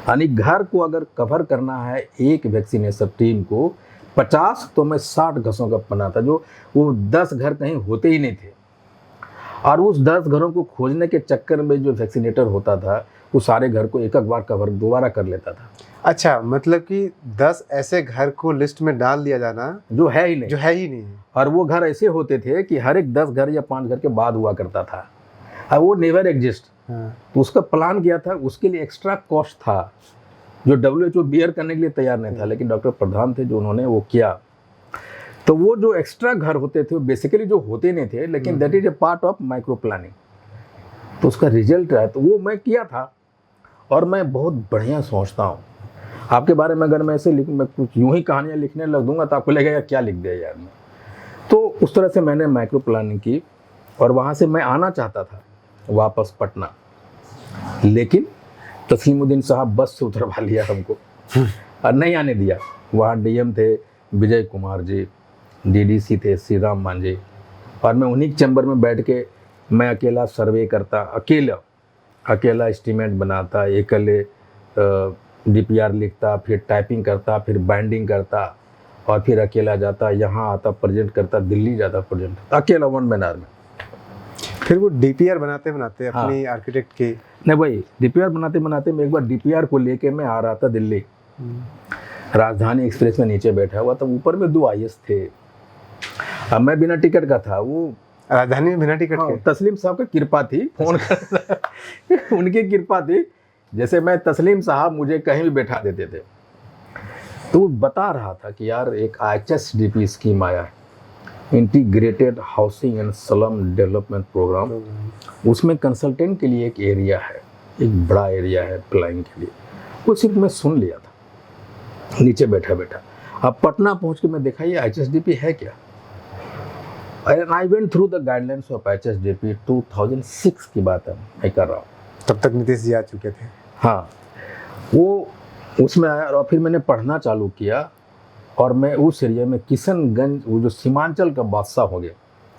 यानी घर को अगर कवर करना है एक वैक्सीनेशन टीम को 50, तो मैं 60 घरों का बनाता, जो वो 10 घर कहीं होते ही नहीं थे। और उस 10 घरों को खोजने के चक्कर में जो वैक्सीनेटर होता था वो सारे घर को एक एक बार कवर दोबारा कर लेता था, अच्छा, मतलब कि 10 ऐसे घर को लिस्ट में डाल दिया जाना जो है ही नहीं। जो है ही नहीं। और वो घर ऐसे होते थे कि हर एक 10 घर या 5 घर के बाद हुआ करता था, और वो नेवर एग्जिस्ट। हाँ। तो उसका प्लान किया था, उसके लिए एक्स्ट्रा कॉस्ट था जो WHO बियर करने के लिए तैयार नहीं था, लेकिन डॉक्टर प्रधान थे जो उन्होंने वो किया। तो वो जो एक्स्ट्रा घर होते थे वो बेसिकली जो होते नहीं थे, लेकिन that is a part of micro planning. तो उसका रिजल्ट है, तो वो मैं किया था। और मैं बहुत बढ़िया सोचता हूँ आपके बारे में। अगर मैं ऐसे मैं कुछ यूं ही कहानियाँ लिखने लग दूंगा तो आपको लगेगा क्या लिख दिया यार मैं। तो उस तरह से मैंने माइक्रो प्लानिंग की, और वहाँ से मैं आना चाहता था वापस पटना, लेकिन तस्लीमुद्दीन साहब बस से उतरवा लिया हमको और नहीं आने दिया। वहाँ DM थे विजय कुमार जी, DDC थे श्री राम मांझी, और मैं उन्हीं चैम्बर में बैठ के मैं अकेला सर्वे करता, अकेला एस्टीमेट बनाता, अकेले DPR लिखता, फिर टाइपिंग करता, फिर बाइंडिंग करता, और फिर अकेला जाता, यहाँ आता प्रेजेंट करता, दिल्ली जाता प्रेजेंट, अकेला 1 मैन आर्मी। फिर वो DPR बनाते बनाते अपनी आर्किटेक्ट के नहीं भाई, DPR बनाते बनाते मैं एक बार DPR को लेके मैं आ रहा था दिल्ली, राजधानी एक्सप्रेस में नीचे बैठा हुआ था, ऊपर में 2 IS थे। अब मैं बिना टिकट का था, वो राजधानी में बिना टिकट के। तस्लीम साहब की कृपा थी, फोन कर उनकी कृपा थी, जैसे मैं तस्लीम साहब मुझे कहीं भी बैठा देते थे। तो वो बता रहा था कि यार एक IHSDP स्कीम आया है, integrated housing and slum development programme. उसमें कंसल्टेंट के लिए एक एरिया है, एक बड़ा एरिया है अप्लाइंग के लिए। वो सिर्फ मैं सुन लिया था नीचे बैठा बैठा। अब पटना पहुंच के मैं देखा ये IHSDP है क्या। And I went through the guidelines of IHSDP 2006 की बात है मैं कर रहा हूँ। तब तक नीतीश जी आ चुके थे। हाँ, वो उसमें आया और फिर मैंने पढ़ना चालू किया, और मैं उस एरिया में किशनगंज, वो जो सीमांचल का बादशाह हो गया,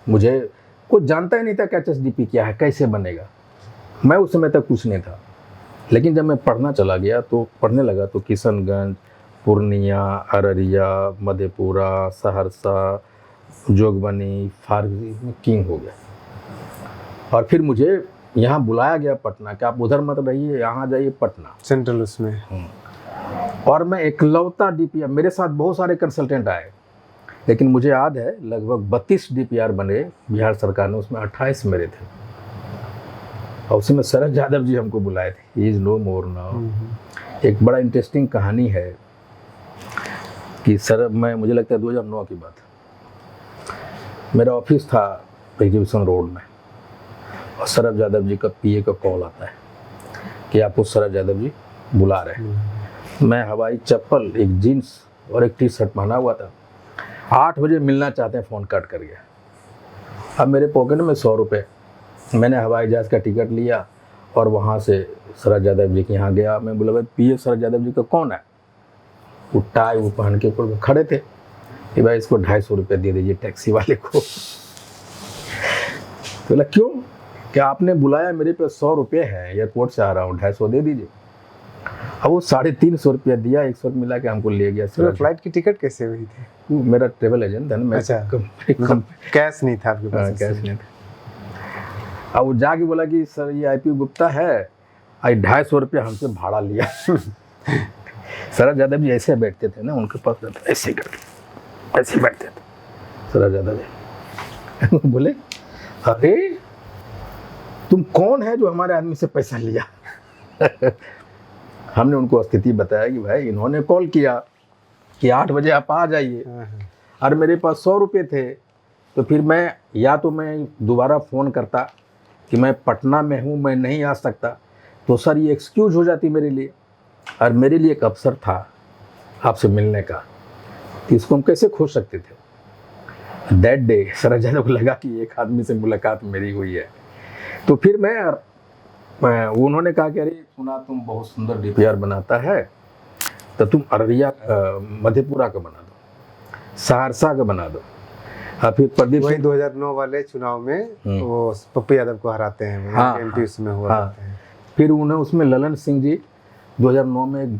मुझे कुछ जानता ही नहीं था कि IHSDP क्या है, कैसे बनेगा। मैं उस समय तक कुछ नहीं था, लेकिन जब मैं पढ़ने लगा तो किशनगंज, पूर्णिया, अररिया, मधेपुरा, सहरसा, जोगबनी, फारबिसगंज में किंग हो गया। और फिर मुझे यहाँ बुलाया गया पटना कि आप उधर मत रहिए, यहाँ जाइए पटना सेंट्रल उसमें। और मैं एकलौता DPR, मेरे साथ बहुत सारे कंसल्टेंट आए, लेकिन मुझे याद है लगभग 32 DPR बने बिहार सरकार ने, उसमें 28 मेरे थे। और उसमें शरद यादव जी हमको बुलाए थे, he is no more now. एक बड़ा इंटरेस्टिंग कहानी है कि मुझे लगता है 2009 की बात है। मेरा ऑफिस था एग्जीबिशन रोड में, और शरद यादव जी का PA का कॉल आता है कि आपको शरद यादव जी बुला रहे हैं। मैं हवाई चप्पल, एक जीन्स और एक T-शर्ट पहना हुआ था। 8 बजे मिलना चाहते हैं, फ़ोन कट कर गया। अब मेरे पॉकेट में 100 रुपये, मैंने हवाई जहाज़ का टिकट लिया और वहाँ से शरद यादव जी के यहाँ गया। मैं बोला भाई PA शरद यादव जी का कौन है। वो टाई वो पहन के ऊपर खड़े थे कि भाई इसको 250 रुपये दे दीजिए टैक्सी वाले को। तो बोला क्यों, क्या आपने बुलाया, मेरे पे 100 रुपये है, एयरपोर्ट से आ रहा हूँ, 250 दे दीजिए। अब वो 350 रुपया दिया, 100 रुपये मिला के हमको ले गया। तो फ्लाइट की टिकट कैसे हुई थी? वो मेरा ट्रेवल एजेंट था ना। अच्छा, कैश नहीं था आपके पास? कैश नहीं था। अब वो जाके बोला कि सर ये IP गुप्ता है, 250 रुपया हमसे भाड़ा लिया। शरद यादव जी ऐसे बैठते थे ना, उनके पास ऐसे करके ऐसे बैठते थे शरद यादव जी। बोले अरे तुम कौन है जो हमारे आदमी से पैसा लिया। हमने उनको स्थिति बताया कि भाई इन्होंने कॉल किया कि 8 बजे आप आ जाइए, और मेरे पास 100 रुपये थे। तो फिर मैं दोबारा फ़ोन करता कि मैं पटना में हूँ, मैं नहीं आ सकता, तो सर ये एक्सक्यूज हो जाती मेरे लिए, और मेरे लिए एक अवसर था आपसे मिलने का, कि इसको हम कैसे खोज सकते थे। दैट डे शरद यादव को लगा कि एक आदमी से मुलाकात मेरी हुई है। तो फिर उन्होंने कहा कि अरे सुना तुम बहुत सुंदर DPR बनाता है, तो तुम अररिया मधेपुरा का बना दो, सहरसा का बना दो। और फिर प्रदीप वही 2009 वाले चुनाव में वो पप्पू यादव को हराते हैं। हाँ, MP उसमें हुआ करते हैं। फिर उन्हें उसमें ललन सिंह जी 2009 में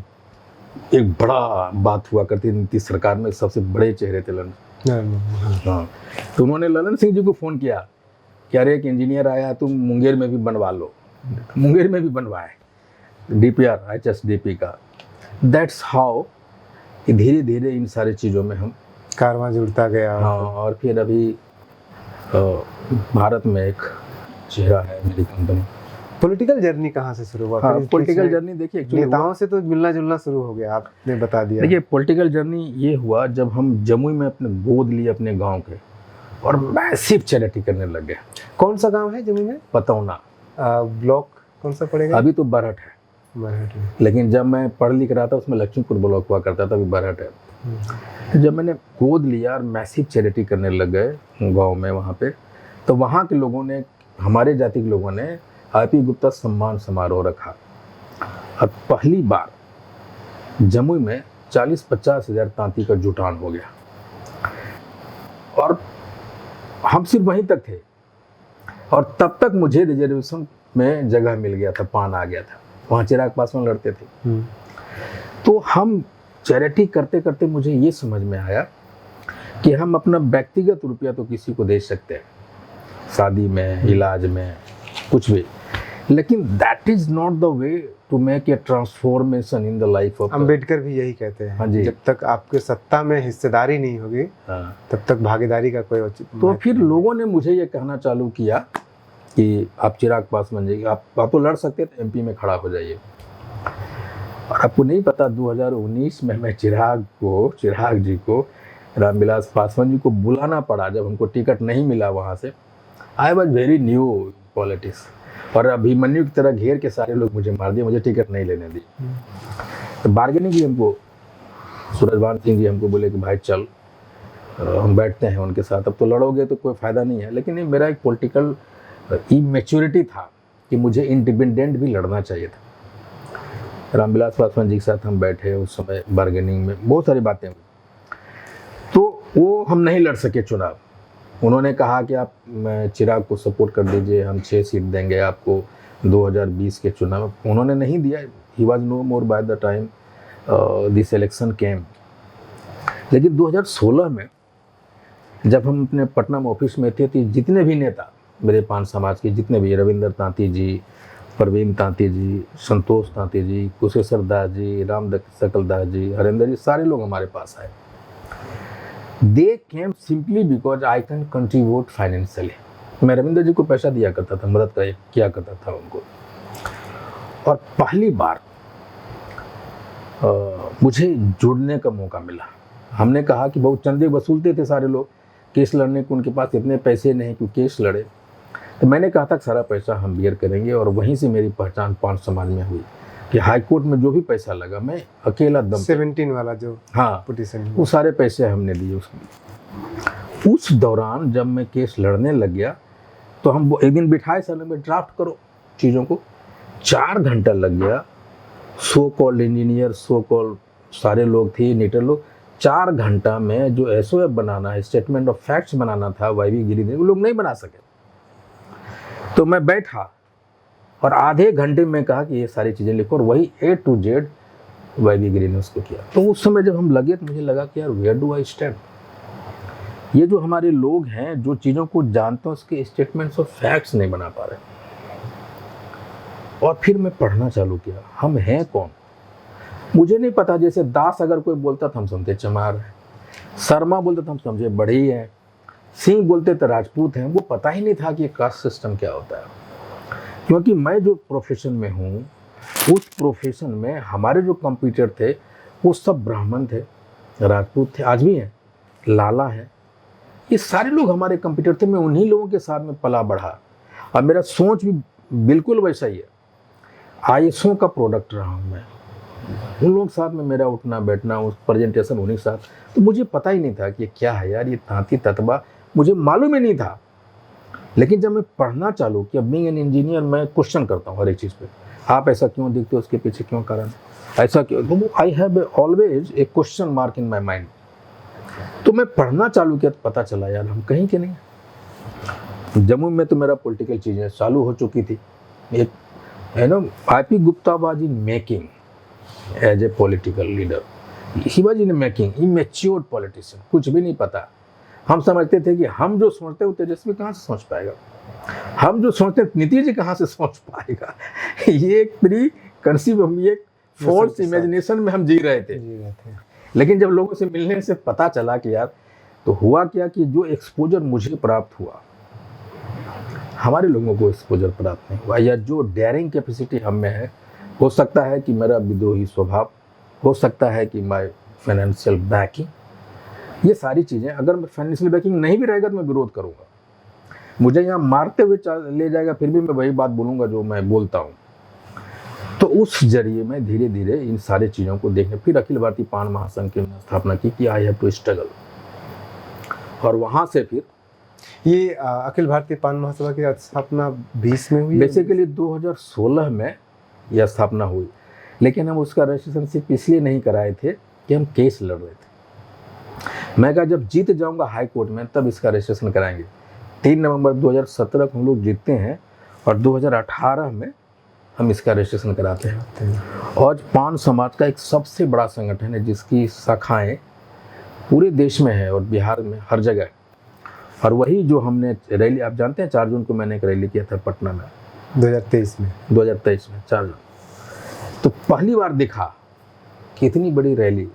एक बड़ा बात हुआ करती, नीतीश सरकार में सबसे बड़े चेहरे थे ललन। हाँ, तो उन्होंने ललन सिंह जी को फ़ोन किया कि अरे एक इंजीनियर आया तुम मुंगेर में भी बनवा लो, मुंगेर में भी बनवाए DPR HSDP का। दैट्स हाउ कि धीरे धीरे इन सारी चीज़ों में हम कारवां जुड़ता गया। हाँ, और फिर अभी भारत में एक चेहरा है मेरी कंपनी। पॉलिटिकल जर्नी कहाँ से शुरू हुआ? हाँ, फिर पॉलिटिकल इसमें जर्नी देखिए एक्चुअली नेताओं से तो मिलना जुलना शुरू हो गया, आपने बता दिया। देखिए पॉलिटिकल जर्नी ये हुआ जब हम जमुई में अपने गोद लिए अपने गांव के और मैसिव चैरिटी करने लग गए। कौन सा गांव है जमुई में? पतौना ब्लॉक कौन सा पड़ेगा? अभी तो बरहट है, बरहट है। लेकिन जब मैं पढ़ लिख रहा था उसमें लक्ष्मीपुर ब्लॉक हुआ करता था, अभी बरहट है। जब मैंने गोद लिया और मैसिव चैरिटी करने लग गए गाँव में वहाँ पे, तो वहाँ के लोगों ने, हमारे जाति के लोगों ने IP गुप्ता सम्मान समारोह रखा। और पहली बार जमुई में 40-50 हज़ार तांती का जुटान हो गया और हम सिर्फ वहीं तक थे। और तब तक मुझे रिजर्वेशन में जगह मिल गया था, पान आ गया था, वहाँ चिराग पासवान लड़ते थे। तो हम चैरिटी करते करते मुझे ये समझ में आया कि हम अपना व्यक्तिगत रुपया तो किसी को दे सकते हैं, शादी में, इलाज में, कुछ भी, लेकिन that is not the way to make a transformation in the life of. Ambedkar भी यही कहते हैं। हाँ जी। जब तक आपके सत्ता में हिस्सेदारी नहीं होगी तब तक भागीदारी का कोई तो फिर लोगों ने मुझे ये कहना चालू किया कि आप चिराग पासवान जी, आप तो लड़ सकते थे, MP में खड़ा हो जाइए। और आपको नहीं पता 2019 में मैं चिराग जी को, रामविलास पासवान जी को बुलाना पड़ा जब हमको टिकट नहीं मिला वहाँ से। I was very new politics, और अभिमन्यु की तरह घेर के सारे लोग मुझे मार दिए, मुझे टिकट नहीं लेने दी। तो बार्गेनिंग की हमको, सूरजभान सिंह जी हमको बोले कि भाई चल हम बैठते हैं उनके साथ, अब तो लड़ोगे तो कोई फ़ायदा नहीं है। लेकिन ये मेरा एक पॉलिटिकल इमेच्योरिटी था कि मुझे इंडिपेंडेंट भी लड़ना चाहिए था। रामविलास पासवान जी के साथ हम बैठे, उस समय बार्गेनिंग में बहुत सारी बातें हुई, तो वो हम नहीं लड़ सके चुनाव। उन्होंने कहा कि आप चिराग को सपोर्ट कर दीजिए, हम 6 सीट देंगे आपको 2020 के चुनाव। उन्होंने नहीं दिया। He was no more by the time this election came. लेकिन 2016 में जब हम अपने पटना में ऑफिस में थे, तो जितने भी नेता मेरे पान समाज के, जितने भी, रविंदर तांती जी, परवीन तांती जी, संतोष तांती जी, कुशेश्वर दास जी, राम सकल दास जी, हरेंद्र जी, सारे लोग हमारे पास आए। They came simply because I can contribute financially. मैं रविंद्र जी को पैसा दिया करता था, मदद किया करता था उनको। और पहली बार मुझे जुड़ने का मौका मिला। हमने कहा कि बहुत चंदे वसूलते थे सारे लोग केस लड़ने को, उनके पास इतने पैसे नहीं कि केस लड़े। तो मैंने कहा था कि सारा पैसा हम बियर करेंगे, और वहीं से मेरी पहचान पान समाज में हुई कि हाई कोर्ट में जो भी पैसा लगा, मैं अकेला दम 17 वाला जो हाँ पिटीशन, वो सारे पैसे हमने दिए उसमें। उस दौरान जब मैं केस लड़ने लग गया, तो हम एक दिन बिठाए, सर में ड्राफ्ट करो चीज़ों को। 4 घंटा लग गया। So called engineer, so called सारे लोग थे, नीटर लोग। 4 घंटा में जो SOF बनाना है, स्टेटमेंट ऑफ फैक्ट्स बनाना था, YV गिरी, वो लोग नहीं बना सके। तो मैं बैठा और आधे घंटे में कहा कि ये सारी चीज़ें लिखो, और वही A to Z YV गिरी ने उसको किया। तो उस समय जब हम लगे तो मुझे लगा कि यार वेयर डू आई स्टैंड। ये जो हमारे लोग हैं जो चीज़ों को जानते हैं, उसके स्टेटमेंट्स ऑफ फैक्ट्स नहीं बना पा रहे। और फिर मैं पढ़ना चालू किया, हम हैं कौन। मुझे नहीं पता, जैसे दास अगर कोई बोलता था हम समझे चमार है, शर्मा बोलते थे हम समझे बढ़ई है, सिंह बोलते थे राजपूत हैं। वो पता ही नहीं था कि ये कास्ट सिस्टम क्या होता है। क्योंकि मैं जो प्रोफेशन में हूँ, उस प्रोफेशन में हमारे जो कंप्यूटर थे वो सब ब्राह्मण थे, राजपूत थे, आज भी हैं, लाला हैं, ये सारे लोग हमारे कंप्यूटर थे। मैं उन्हीं लोगों के साथ में पला बढ़ा, और मेरा सोच भी बिल्कुल वैसा ही है। ISO का प्रोडक्ट रहा हूँ मैं, उन लोगों के साथ में मेरा उठना बैठना, उस प्रेजेंटेशन उन्हीं के साथ। तो मुझे पता ही नहीं था कि ये क्या है यार, ये तांती ततबा मुझे मालूम ही नहीं था। लेकिन जब मैं पढ़ना चालू किया, बीइंग एन इंजीनियर, मैं क्वेश्चन करता हूँ हर एक चीज़ पे। आप ऐसा क्यों दिखते हो, उसके पीछे क्यों कारण, ऐसा क्यों, तो I have always a question mark in my mind. तो मैं पढ़ना चालू किया तो पता चला यार हम कहीं के नहीं। जम्मू में तो मेरा पॉलिटिकल चीज़ें चालू हो चुकी थी। एक है ना, IP Gupta was in making as a political leader, he was in making, he matured politician, कुछ भी नहीं पता। हम समझते थे कि हम जो सोचते हैं वो तेजस्वी कहाँ से सोच पाएगा, हम जो सोचते हैं नीतीश जी कहाँ से सोच पाएगा। ये एक प्री कंसीव, हम ये फॉल्स इमेजिनेशन में हम जी रहे थे। लेकिन जब लोगों से मिलने से पता चला कि यार, तो हुआ क्या कि जो एक्सपोजर मुझे प्राप्त हुआ, हमारे लोगों को एक्सपोजर प्राप्त नहीं हुआ, या जो डेयरिंग कैपेसिटी हम में है, हो सकता है कि मेरा विद्रोही स्वभाव, हो सकता है कि माय फाइनेंशियल बैकिंग, ये सारी चीज़ें, अगर मैं फाइनेंशियल बैकिंग नहीं भी रहेगा तो मैं विरोध करूँगा, मुझे यहाँ मारते हुए ले जाएगा, फिर भी मैं वही बात बोलूँगा जो मैं बोलता हूँ। तो उस जरिए मैं धीरे धीरे इन सारी चीज़ों को देखने, फिर अखिल भारतीय पान महासंघ की स्थापना की कि आई हैव टू स्ट्रगल, और वहाँ से फिर ये अखिल भारतीय पान महासभा की स्थापना 20 में हुई, बेसिकली 2016 में यह स्थापना हुई, लेकिन हम उसका रजिस्ट्रेशन सिर्फ इसलिए नहीं कराए थे कि हम केस लड़ रहे थे। मैं कहा जब जीत जाऊंगा हाई कोर्ट में तब इसका रजिस्ट्रेशन कराएंगे। 3 नवंबर 2017 को हम लोग जीतते हैं और 2018 में हम इसका रजिस्ट्रेशन कराते हैं। और पान समाज का एक सबसे बड़ा संगठन है जिसकी शाखाएं पूरे देश में है और बिहार में हर जगह है। और वही जो हमने रैली, आप जानते हैं 4 जून को मैंने एक रैली किया था पटना में 2023 में 4 जून, तो पहली बार दिखा कि इतनी बड़ी रैली।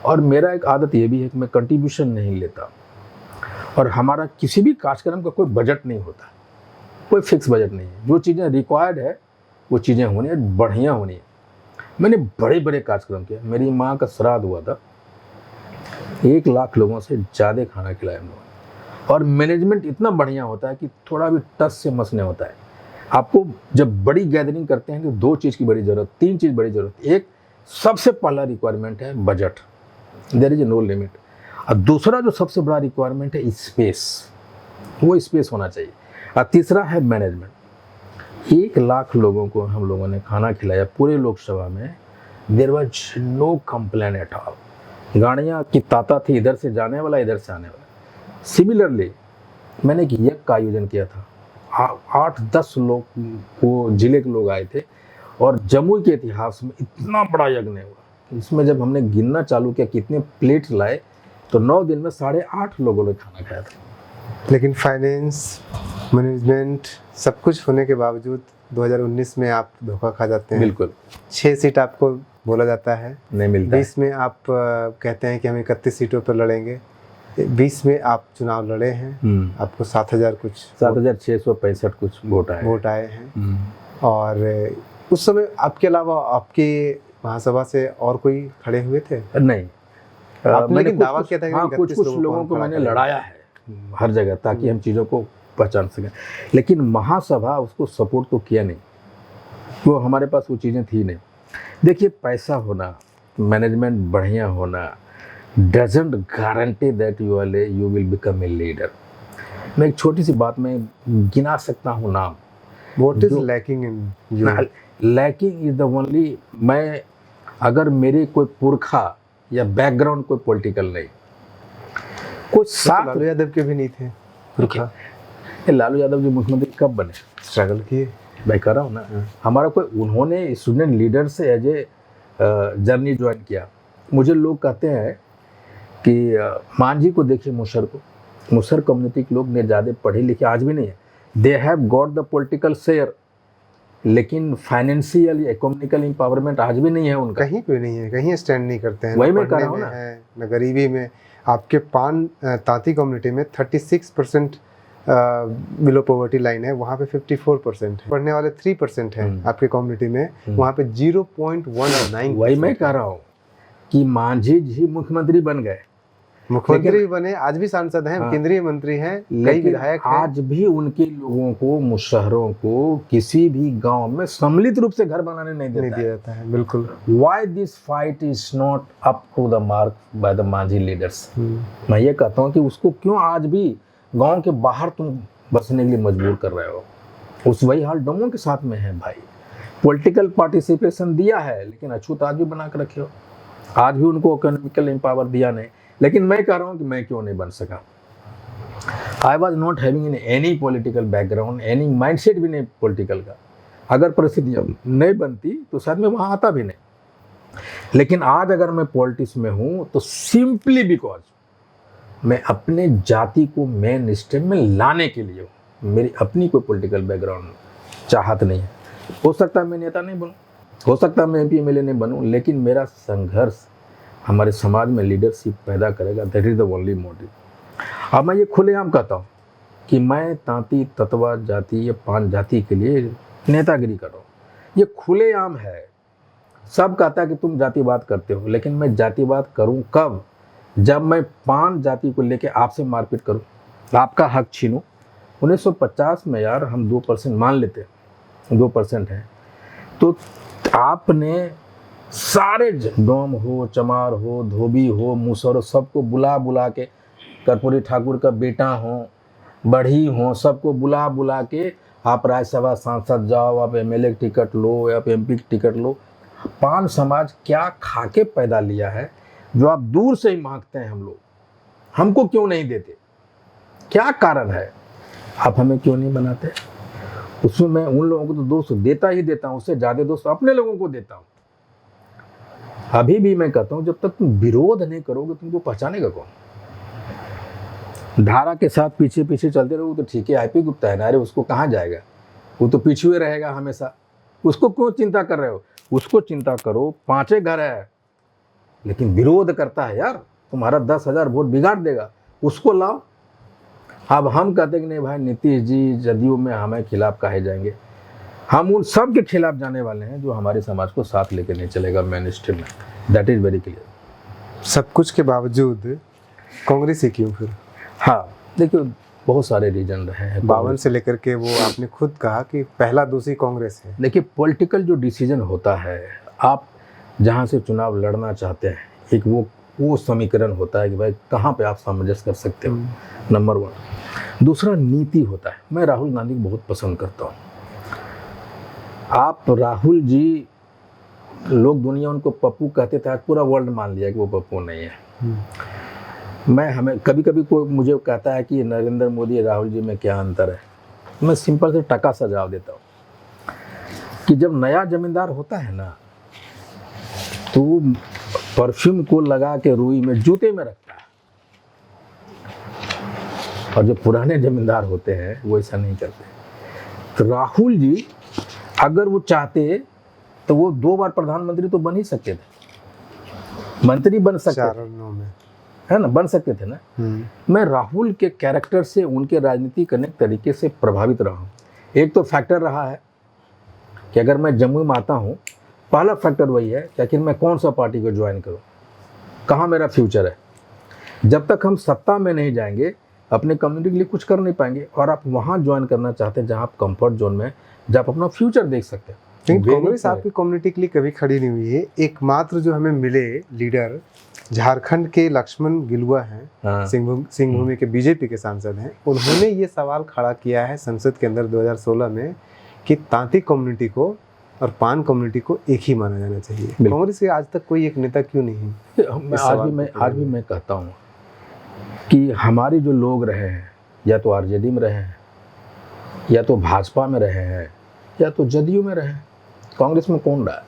और मेरा एक आदत ये भी है कि मैं कंट्रीब्यूशन नहीं लेता, और हमारा किसी भी कार्यक्रम का कोई बजट नहीं होता, कोई फिक्स बजट नहीं है। जो चीज़ें रिक्वायर्ड है वो चीज़ें होनी है, बढ़िया होनी है। मैंने बड़े बड़े कार्यक्रम किए, मेरी माँ का श्राद्ध हुआ था, 1 लाख लोगों से ज़्यादा खाना खिलाया हम लोगों ने। और मैनेजमेंट इतना बढ़िया होता है कि थोड़ा भी टच से मस नहीं होता है। आपको जब बड़ी गैदरिंग करते हैं तो 2 चीज़ की बड़ी ज़रूरत, 3 चीज़ बड़ी ज़रूरत। एक सबसे पहला रिक्वायरमेंट है budget, there is no limit. और दूसरा जो सबसे बड़ा रिक्वायरमेंट है स्पेस, वो स्पेस होना चाहिए। और तीसरा है मैनेजमेंट। 1 लाख लोगों को हम लोगों ने खाना खिलाया पूरे लोकसभा में, there was no complain at all. गाड़ियाँ की ताता थी, इधर से जाने वाला इधर से आने वाला। सिमिलरली मैंने एक यज्ञ का आयोजन किया था, 8-10 लोग वो जिले के लोग आए थे, और जमुई के इतिहास में इतना बड़ा यज्ञ नहीं हुआ। इसमें जब हमने गिनना चालू किया कितने प्लेट लाए, तो 9 दिन में 8.5 लोगों ने खाना खाया था। लेकिन फाइनेंस, मैनेजमेंट सब कुछ होने के बावजूद 2019 में आप धोखा खा जाते हैं। बिल्कुल। 6 सीट आपको बोला जाता है, नहीं मिलता। 20 में आप कहते हैं कि हम 31 सीटों पर लड़ेंगे। 20 में आप चुनाव लड़े हैं, आपको 7,665 कुछ वोट आए हैं। और उस समय आपके अलावा आपके महासभा से और कोई खड़े हुए थे? नहीं, मैंने दावा किया था कि कुछ लोगों को मैंने लड़ाया है हर जगह, ताकि हम चीज़ों को पहचान सकें। लेकिन महासभा उसको सपोर्ट तो किया नहीं, वो हमारे पास वो चीज़ें थी नहीं। देखिए, पैसा होना, मैनेजमेंट बढ़िया होना doesn't guarantee that you will become a leader. मैं एक छोटी सी बात में गिना सकता हूँ नाम। What is lacking in you? Lacking is the only, मैं अगर मेरे कोई पुरखा या बैकग्राउंड कोई पॉलिटिकल नहीं, कुछ साथ लालू यादव के भी नहीं थे पुरखा। लालू यादव जी मुख्यमंत्री कब बने? स्ट्रगल किए, मैं कह रहा हूँ ना। हमारा कोई, उन्होंने स्टूडेंट लीडर से एज ए जर्नी ज्वाइन किया। मुझे लोग कहते हैं कि मांझी को देखिए, मुसर कम्युनिटी के लोग ने ज़्यादा पढ़े लिखे आज भी नहीं है, they have got the political share, लेकिन फाइनेंशियल इकोनॉमिकल एम्पावरमेंट आज भी नहीं है उनका। कहीं पे नहीं है, कहीं स्टैंड नहीं करते हैं। वही मैं कह रहा हूँ ना, न गरीबी में। आपके पान तांती कम्युनिटी में 36% बिलो पॉवर्टी लाइन है, वहाँ पे 54% है। पढ़ने वाले 3% हैं आपके कम्युनिटी में, वहाँ पे 0.19। वही मैं कह रहा हूँ कि मांझी जी मुख्यमंत्री बन गए, मुख्यमंत्री बने, आज भी सांसद हैं, केंद्रीय मंत्री हैं, कई विधायक हैं। आज भी उनके लोगों को, मुशहरों को किसी भी गांव में सम्मिलित रूप से घर बनाने नहीं दिया जाता है। बिल्कुल। Why this fight is not up to the mark by the Manjhi leaders? मैं ये कहता हूँ कि उसको क्यों आज भी गांव के बाहर तुम बसने के लिए मजबूर कर रहे हो? उस वही हाल डोमों के साथ में है भाई। पॉलिटिकल पार्टिसिपेशन दिया है, लेकिन अछूत आज भी बना कर रखे हो। आज भी उनको इकोनॉमिकल एम्पावर दिया नहीं। लेकिन मैं कह रहा हूँ कि मैं क्यों नहीं बन सका। I was not having any political background, any mindset भी नहीं पॉलिटिकल का। अगर परिस्थितियाँ नहीं बनती तो शायद मैं वहाँ आता भी नहीं। लेकिन आज अगर मैं पॉलिटिक्स में हूँ तो सिंपली बिकॉज मैं अपने जाति को मेन स्ट्रीम में लाने के लिए हूँ। मेरी अपनी कोई पॉलिटिकल बैकग्राउंड चाहत नहीं है। हो सकता है मैं नेता नहीं बनूँ, हो सकता है मैं MP MLA नहीं बनूँ, लेकिन मेरा संघर्ष हमारे समाज में लीडरशिप पैदा करेगा। That is the only motive. अब मैं ये खुलेआम कहता हूँ कि मैं तांती तत्वा जाति या 5 जाति के लिए नेतागिरी कर रहा हूँ। ये खुलेआम है। सब कहता है कि तुम जातिवाद करते हो, लेकिन मैं जातिवाद करूँ कब? जब मैं 5 जाति को लेकर आपसे मारपीट करूँ, आपका हक छीनूँ। 1950 में यार हम 2% मान लेते हैं, 2% है, तो आपने सारे डोम हो, चमार हो, धोबी हो, मूसर हो, सबको बुला बुला के, कर्पूरी ठाकुर का बेटा हो, बढ़ी हो, सबको बुला बुला के आप राज्यसभा सांसद जाओ, आप MLA की टिकट लो, आप MP की टिकट लो। 5 समाज क्या खा के पैदा लिया है जो आप दूर से ही मांगते हैं हम लोग? हमको क्यों नहीं देते? क्या कारण है? आप हमें क्यों नहीं बनाते? उसमें मैं उन लोगों को तो दोस्त देता ही देता हूँ, उससे ज़्यादा दोस्त अपने लोगों को देता हूँ। अभी भी मैं कहता हूँ, जब तक तुम विरोध नहीं करोगे तुमको पहचानेगा कौन? धारा के साथ पीछे पीछे चलते रहोगे तो ठीक है, IP गुप्ता है ना, अरे उसको कहाँ जाएगा, वो तो पीछे हुए रहेगा हमेशा। उसको क्यों चिंता कर रहे हो? उसको चिंता करो, 5 घर है लेकिन विरोध करता है यार, तुम्हारा 10,000 वोट बिगाड़ देगा, उसको लाओ। अब हम कहते हैं कि नहीं भाई, नीतीश जी जदयू में हमें खिलाफ कहे जाएंगे। हम उन सब के खिलाफ जाने वाले हैं जो हमारे समाज को साथ लेकर नहीं चलेगा मेन स्ट्रीम में। That is very clear. सब कुछ के बावजूद कांग्रेस ही क्यों फिर? हाँ देखिए, बहुत सारे रीजन रहे हैं। 52 से लेकर के वो आपने खुद कहा कि पहला दोषी कांग्रेस है। देखिए, पॉलिटिकल जो डिसीजन होता है, आप जहाँ से चुनाव लड़ना चाहते हैं, एक वो समीकरण होता है कि भाई कहाँ पे आप सामंजस्य कर सकते हो, नंबर 1। दूसरा नीति होता है। मैं राहुल गांधी को बहुत पसंद करता हूँ। आप राहुल जी, लोग दुनिया उनको पप्पू कहते थे, आज पूरा वर्ल्ड मान लिया कि वो पप्पू नहीं है। मैं हमें कभी कभी कोई मुझे कहता है कि नरेंद्र मोदी राहुल जी में क्या अंतर है, मैं सिंपल से टका सा जवाब देता हूँ कि जब नया जमींदार होता है ना, तो परफ्यूम को लगा के रुई में जूते में रखता है, और जो पुराने जमींदार होते हैं वो ऐसा नहीं करते। तो राहुल जी अगर वो चाहते तो वो 2 बार प्रधानमंत्री तो बन ही सकते थे, मंत्री बन सकते थे, 4 में है ना, बन सकते थे ना। मैं राहुल के कैरेक्टर से, उनके राजनीति करने के तरीके से प्रभावित रहा हूँ। एक तो फैक्टर रहा है कि अगर मैं जम्मू में आता हूँ, पहला फैक्टर वही है कि आखिर मैं कौन सा पार्टी को ज्वाइन करूँ, कहाँ मेरा फ्यूचर है। जब तक हम सत्ता में नहीं जाएंगे, अपने कम्युनिटी के लिए कुछ कर नहीं पाएंगे। और आप वहाँ ज्वाइन करना चाहते हैं जहाँ आप कंफर्ट जोन में, जहाँ आप अपना फ्यूचर देख सकते हैं। लेकिन कांग्रेस आपकी कम्युनिटी के लिए कभी खड़ी नहीं हुई है। एकमात्र जो हमें मिले लीडर झारखंड के लक्ष्मण गिलुआ हैं, हाँ। सिंहभूमि के BJP के सांसद हैं। उन्होंने ये सवाल खड़ा किया है संसद के अंदर 2016 में कि तांती कम्युनिटी को और पान कम्युनिटी को एक ही माना जाना चाहिए। कांग्रेस के आज तक कोई एक नेता क्यों नहीं? आज भी मैं कहता हूँ कि हमारे जो लोग रहे हैं, या तो RJD में रहे हैं, या तो भाजपा में रहे हैं, या तो जदयू में रहे हैं, कांग्रेस में कौन रहा है?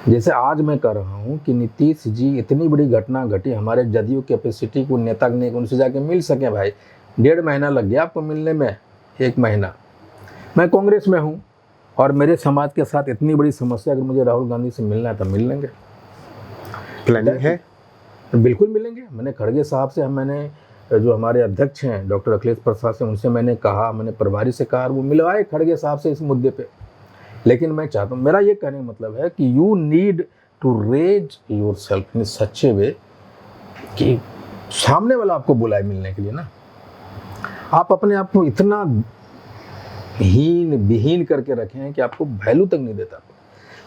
जैसे आज मैं कह रहा हूँ कि नीतीश जी, इतनी बड़ी घटना घटी, हमारे जदयू कैपेसिटी को नेता ने उनसे जाके मिल सके भाई, 1.5 महीना लग गया आपको मिलने में, 1 महीना। मैं कांग्रेस में हूँ और मेरे समाज के साथ इतनी बड़ी समस्या, अगर मुझे राहुल गांधी से मिलना है तो मिल लेंगे। प्लानिंग है? बिल्कुल मिलेंगे। मैंने खड़गे साहब से, मैंने जो हमारे अध्यक्ष हैं डॉक्टर अखिलेश प्रसाद से, उनसे मैंने कहा, मैंने प्रभारी से कहा, वो मिलवाए खड़गे साहब से इस मुद्दे पे। लेकिन मैं चाहता हूँ, मेरा ये कहने का मतलब है कि you need to raise your self in such a way कि सामने वाला आपको बुलाए मिलने के लिए ना। आप अपने आप को इतना विहीन करके रखे हैं कि आपको वैल्यू तक नहीं देता।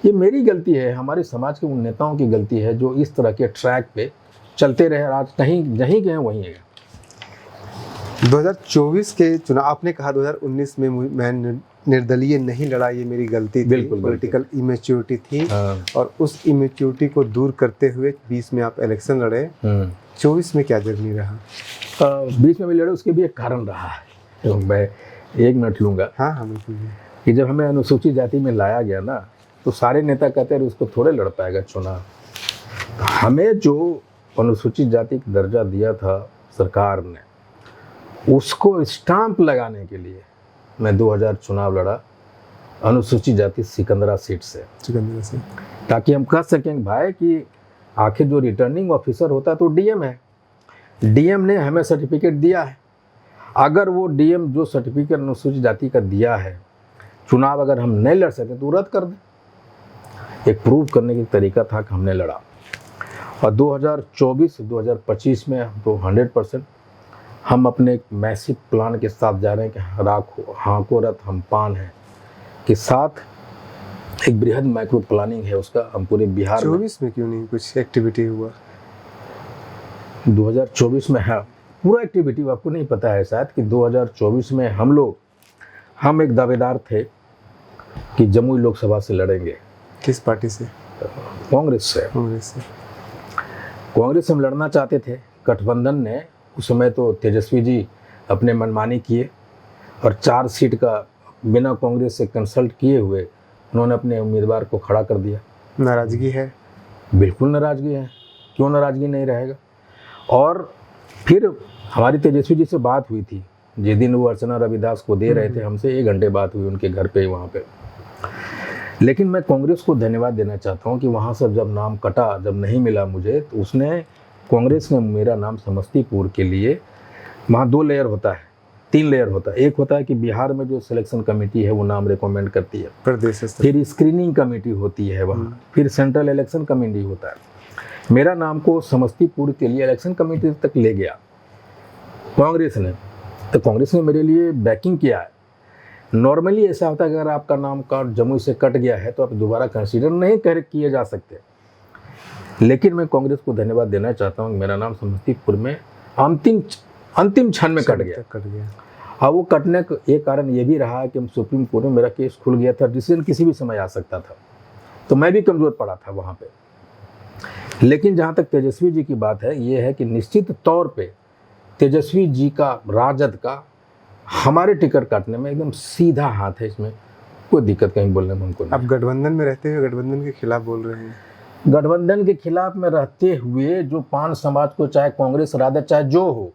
ये मेरी गलती है, हमारे समाज के उन नेताओं की गलती है जो इस तरह के ट्रैक पे चलते रहे। आज कहीं जहीं गए वहीं है। 2024 के चुनाव, आपने कहा 2019 में मैं निर्दलीय नहीं लड़ा, ये मेरी गलती थी, पॉलिटिकल इमेच्योरिटी थी। और उस इमेच्योरिटी को दूर करते हुए 20 में आप इलेक्शन लड़े। 24 में क्या जर्नी रहा? 20 में भी लड़े, उसके भी एक कारण रहा है, तो मैं 1 मिनट लूँगा। हाँ बिल्कुल। कि जब हमें अनुसूचित जाति में लाया गया ना, तो सारे नेता कहते हैं उसको थोड़े लड़ पाएगा चुनाव। हमें जो अनुसूचित जाति का दर्जा दिया था, सरकार ने, उसको स्टाम्प लगाने के लिए मैं 2000 चुनाव लड़ा अनुसूचित जाति सिकंदरा सीट से, ताकि हम कह सकें भाई कि आखिर जो रिटर्निंग ऑफिसर होता है तो डीएम है, डीएम ने हमें सर्टिफिकेट दिया है। अगर वो डीएम जो सर्टिफिकेट अनुसूचित जाति का दिया है, चुनाव अगर हम नहीं लड़ सकते तो रद्द कर दें। एक प्रूव करने की तरीका था कि हमने लड़ा। और 2024-2025 में तो 100% हम अपने एक मैसिव प्लान के साथ जा रहे हैं कि हाँको रथ हम पान हैं के साथ एक बृहद माइक्रो प्लानिंग है उसका। हम पूरे बिहार 24 में क्यों नहीं कुछ एक्टिविटी हुआ? 2024 में है पूरा एक्टिविटी, आपको नहीं पता है शायद कि 2024 में हम एक दावेदार थे कि जमुई लोकसभा से लड़ेंगे। किस पार्टी से? कांग्रेस से। कांग्रेस से हम लड़ना चाहते थे। गठबंधन ने उस समय तो तेजस्वी जी अपने मनमानी किए और 4 सीट का बिना कांग्रेस से कंसल्ट किए हुए उन्होंने अपने उम्मीदवार को खड़ा कर दिया। नाराजगी है? बिल्कुल नाराजगी है, क्यों नाराजगी नहीं रहेगा। और फिर हमारी तेजस्वी जी से बात हुई थी जिस दिन वो अर्चना रविदास को दे रहे थे, हमसे 1 घंटे बात हुई उनके घर पे वहाँ पे। लेकिन मैं कांग्रेस को धन्यवाद देना चाहता हूँ कि वहाँ से जब नाम कटा, जब नहीं मिला मुझे, तो उसने कांग्रेस ने मेरा नाम समस्तीपुर के लिए, वहाँ 2 लेयर होता है, 3 लेयर होता है। एक होता है कि बिहार में जो सिलेक्शन कमेटी है वो नाम रिकमेंड करती है, प्रदेश स्तर, फिर स्क्रीनिंग कमेटी होती है वहाँ, फिर सेंट्रल इलेक्शन कमेटी होता है। मेरा नाम को समस्तीपुर के लिए इलेक्शन कमेटी तक ले गया कांग्रेस ने, तो कांग्रेस ने मेरे लिए बैकिंग किया है। नॉर्मली ऐसा होता है कि अगर आपका नाम का जमुई से कट गया है तो आप दोबारा कंसीडर नहीं किए जा सकते। लेकिन मैं कांग्रेस को धन्यवाद देना चाहता हूँ, मेरा नाम समस्तीपुर में अंतिम क्षण में कट गया। अब वो कटने का एक कारण ये भी रहा कि हम सुप्रीम कोर्ट में मेरा केस खुल गया था, डिसीजन किसी भी समय आ सकता था, तो मैं भी कमज़ोर पड़ा था वहाँ पे। लेकिन जहाँ तक तेजस्वी जी की बात है, ये है कि निश्चित तौर पे तेजस्वी जी का, राजद का हमारे टिकट काटने में एकदम सीधा हाथ है, इसमें कोई दिक्कत कहीं बोलने में हमको नहीं। अब गठबंधन में रहते हुए गठबंधन के खिलाफ बोल रहे हैं? गठबंधन के खिलाफ में रहते हुए जो पान समाज को, चाहे कांग्रेस राजद चाहे जो हो,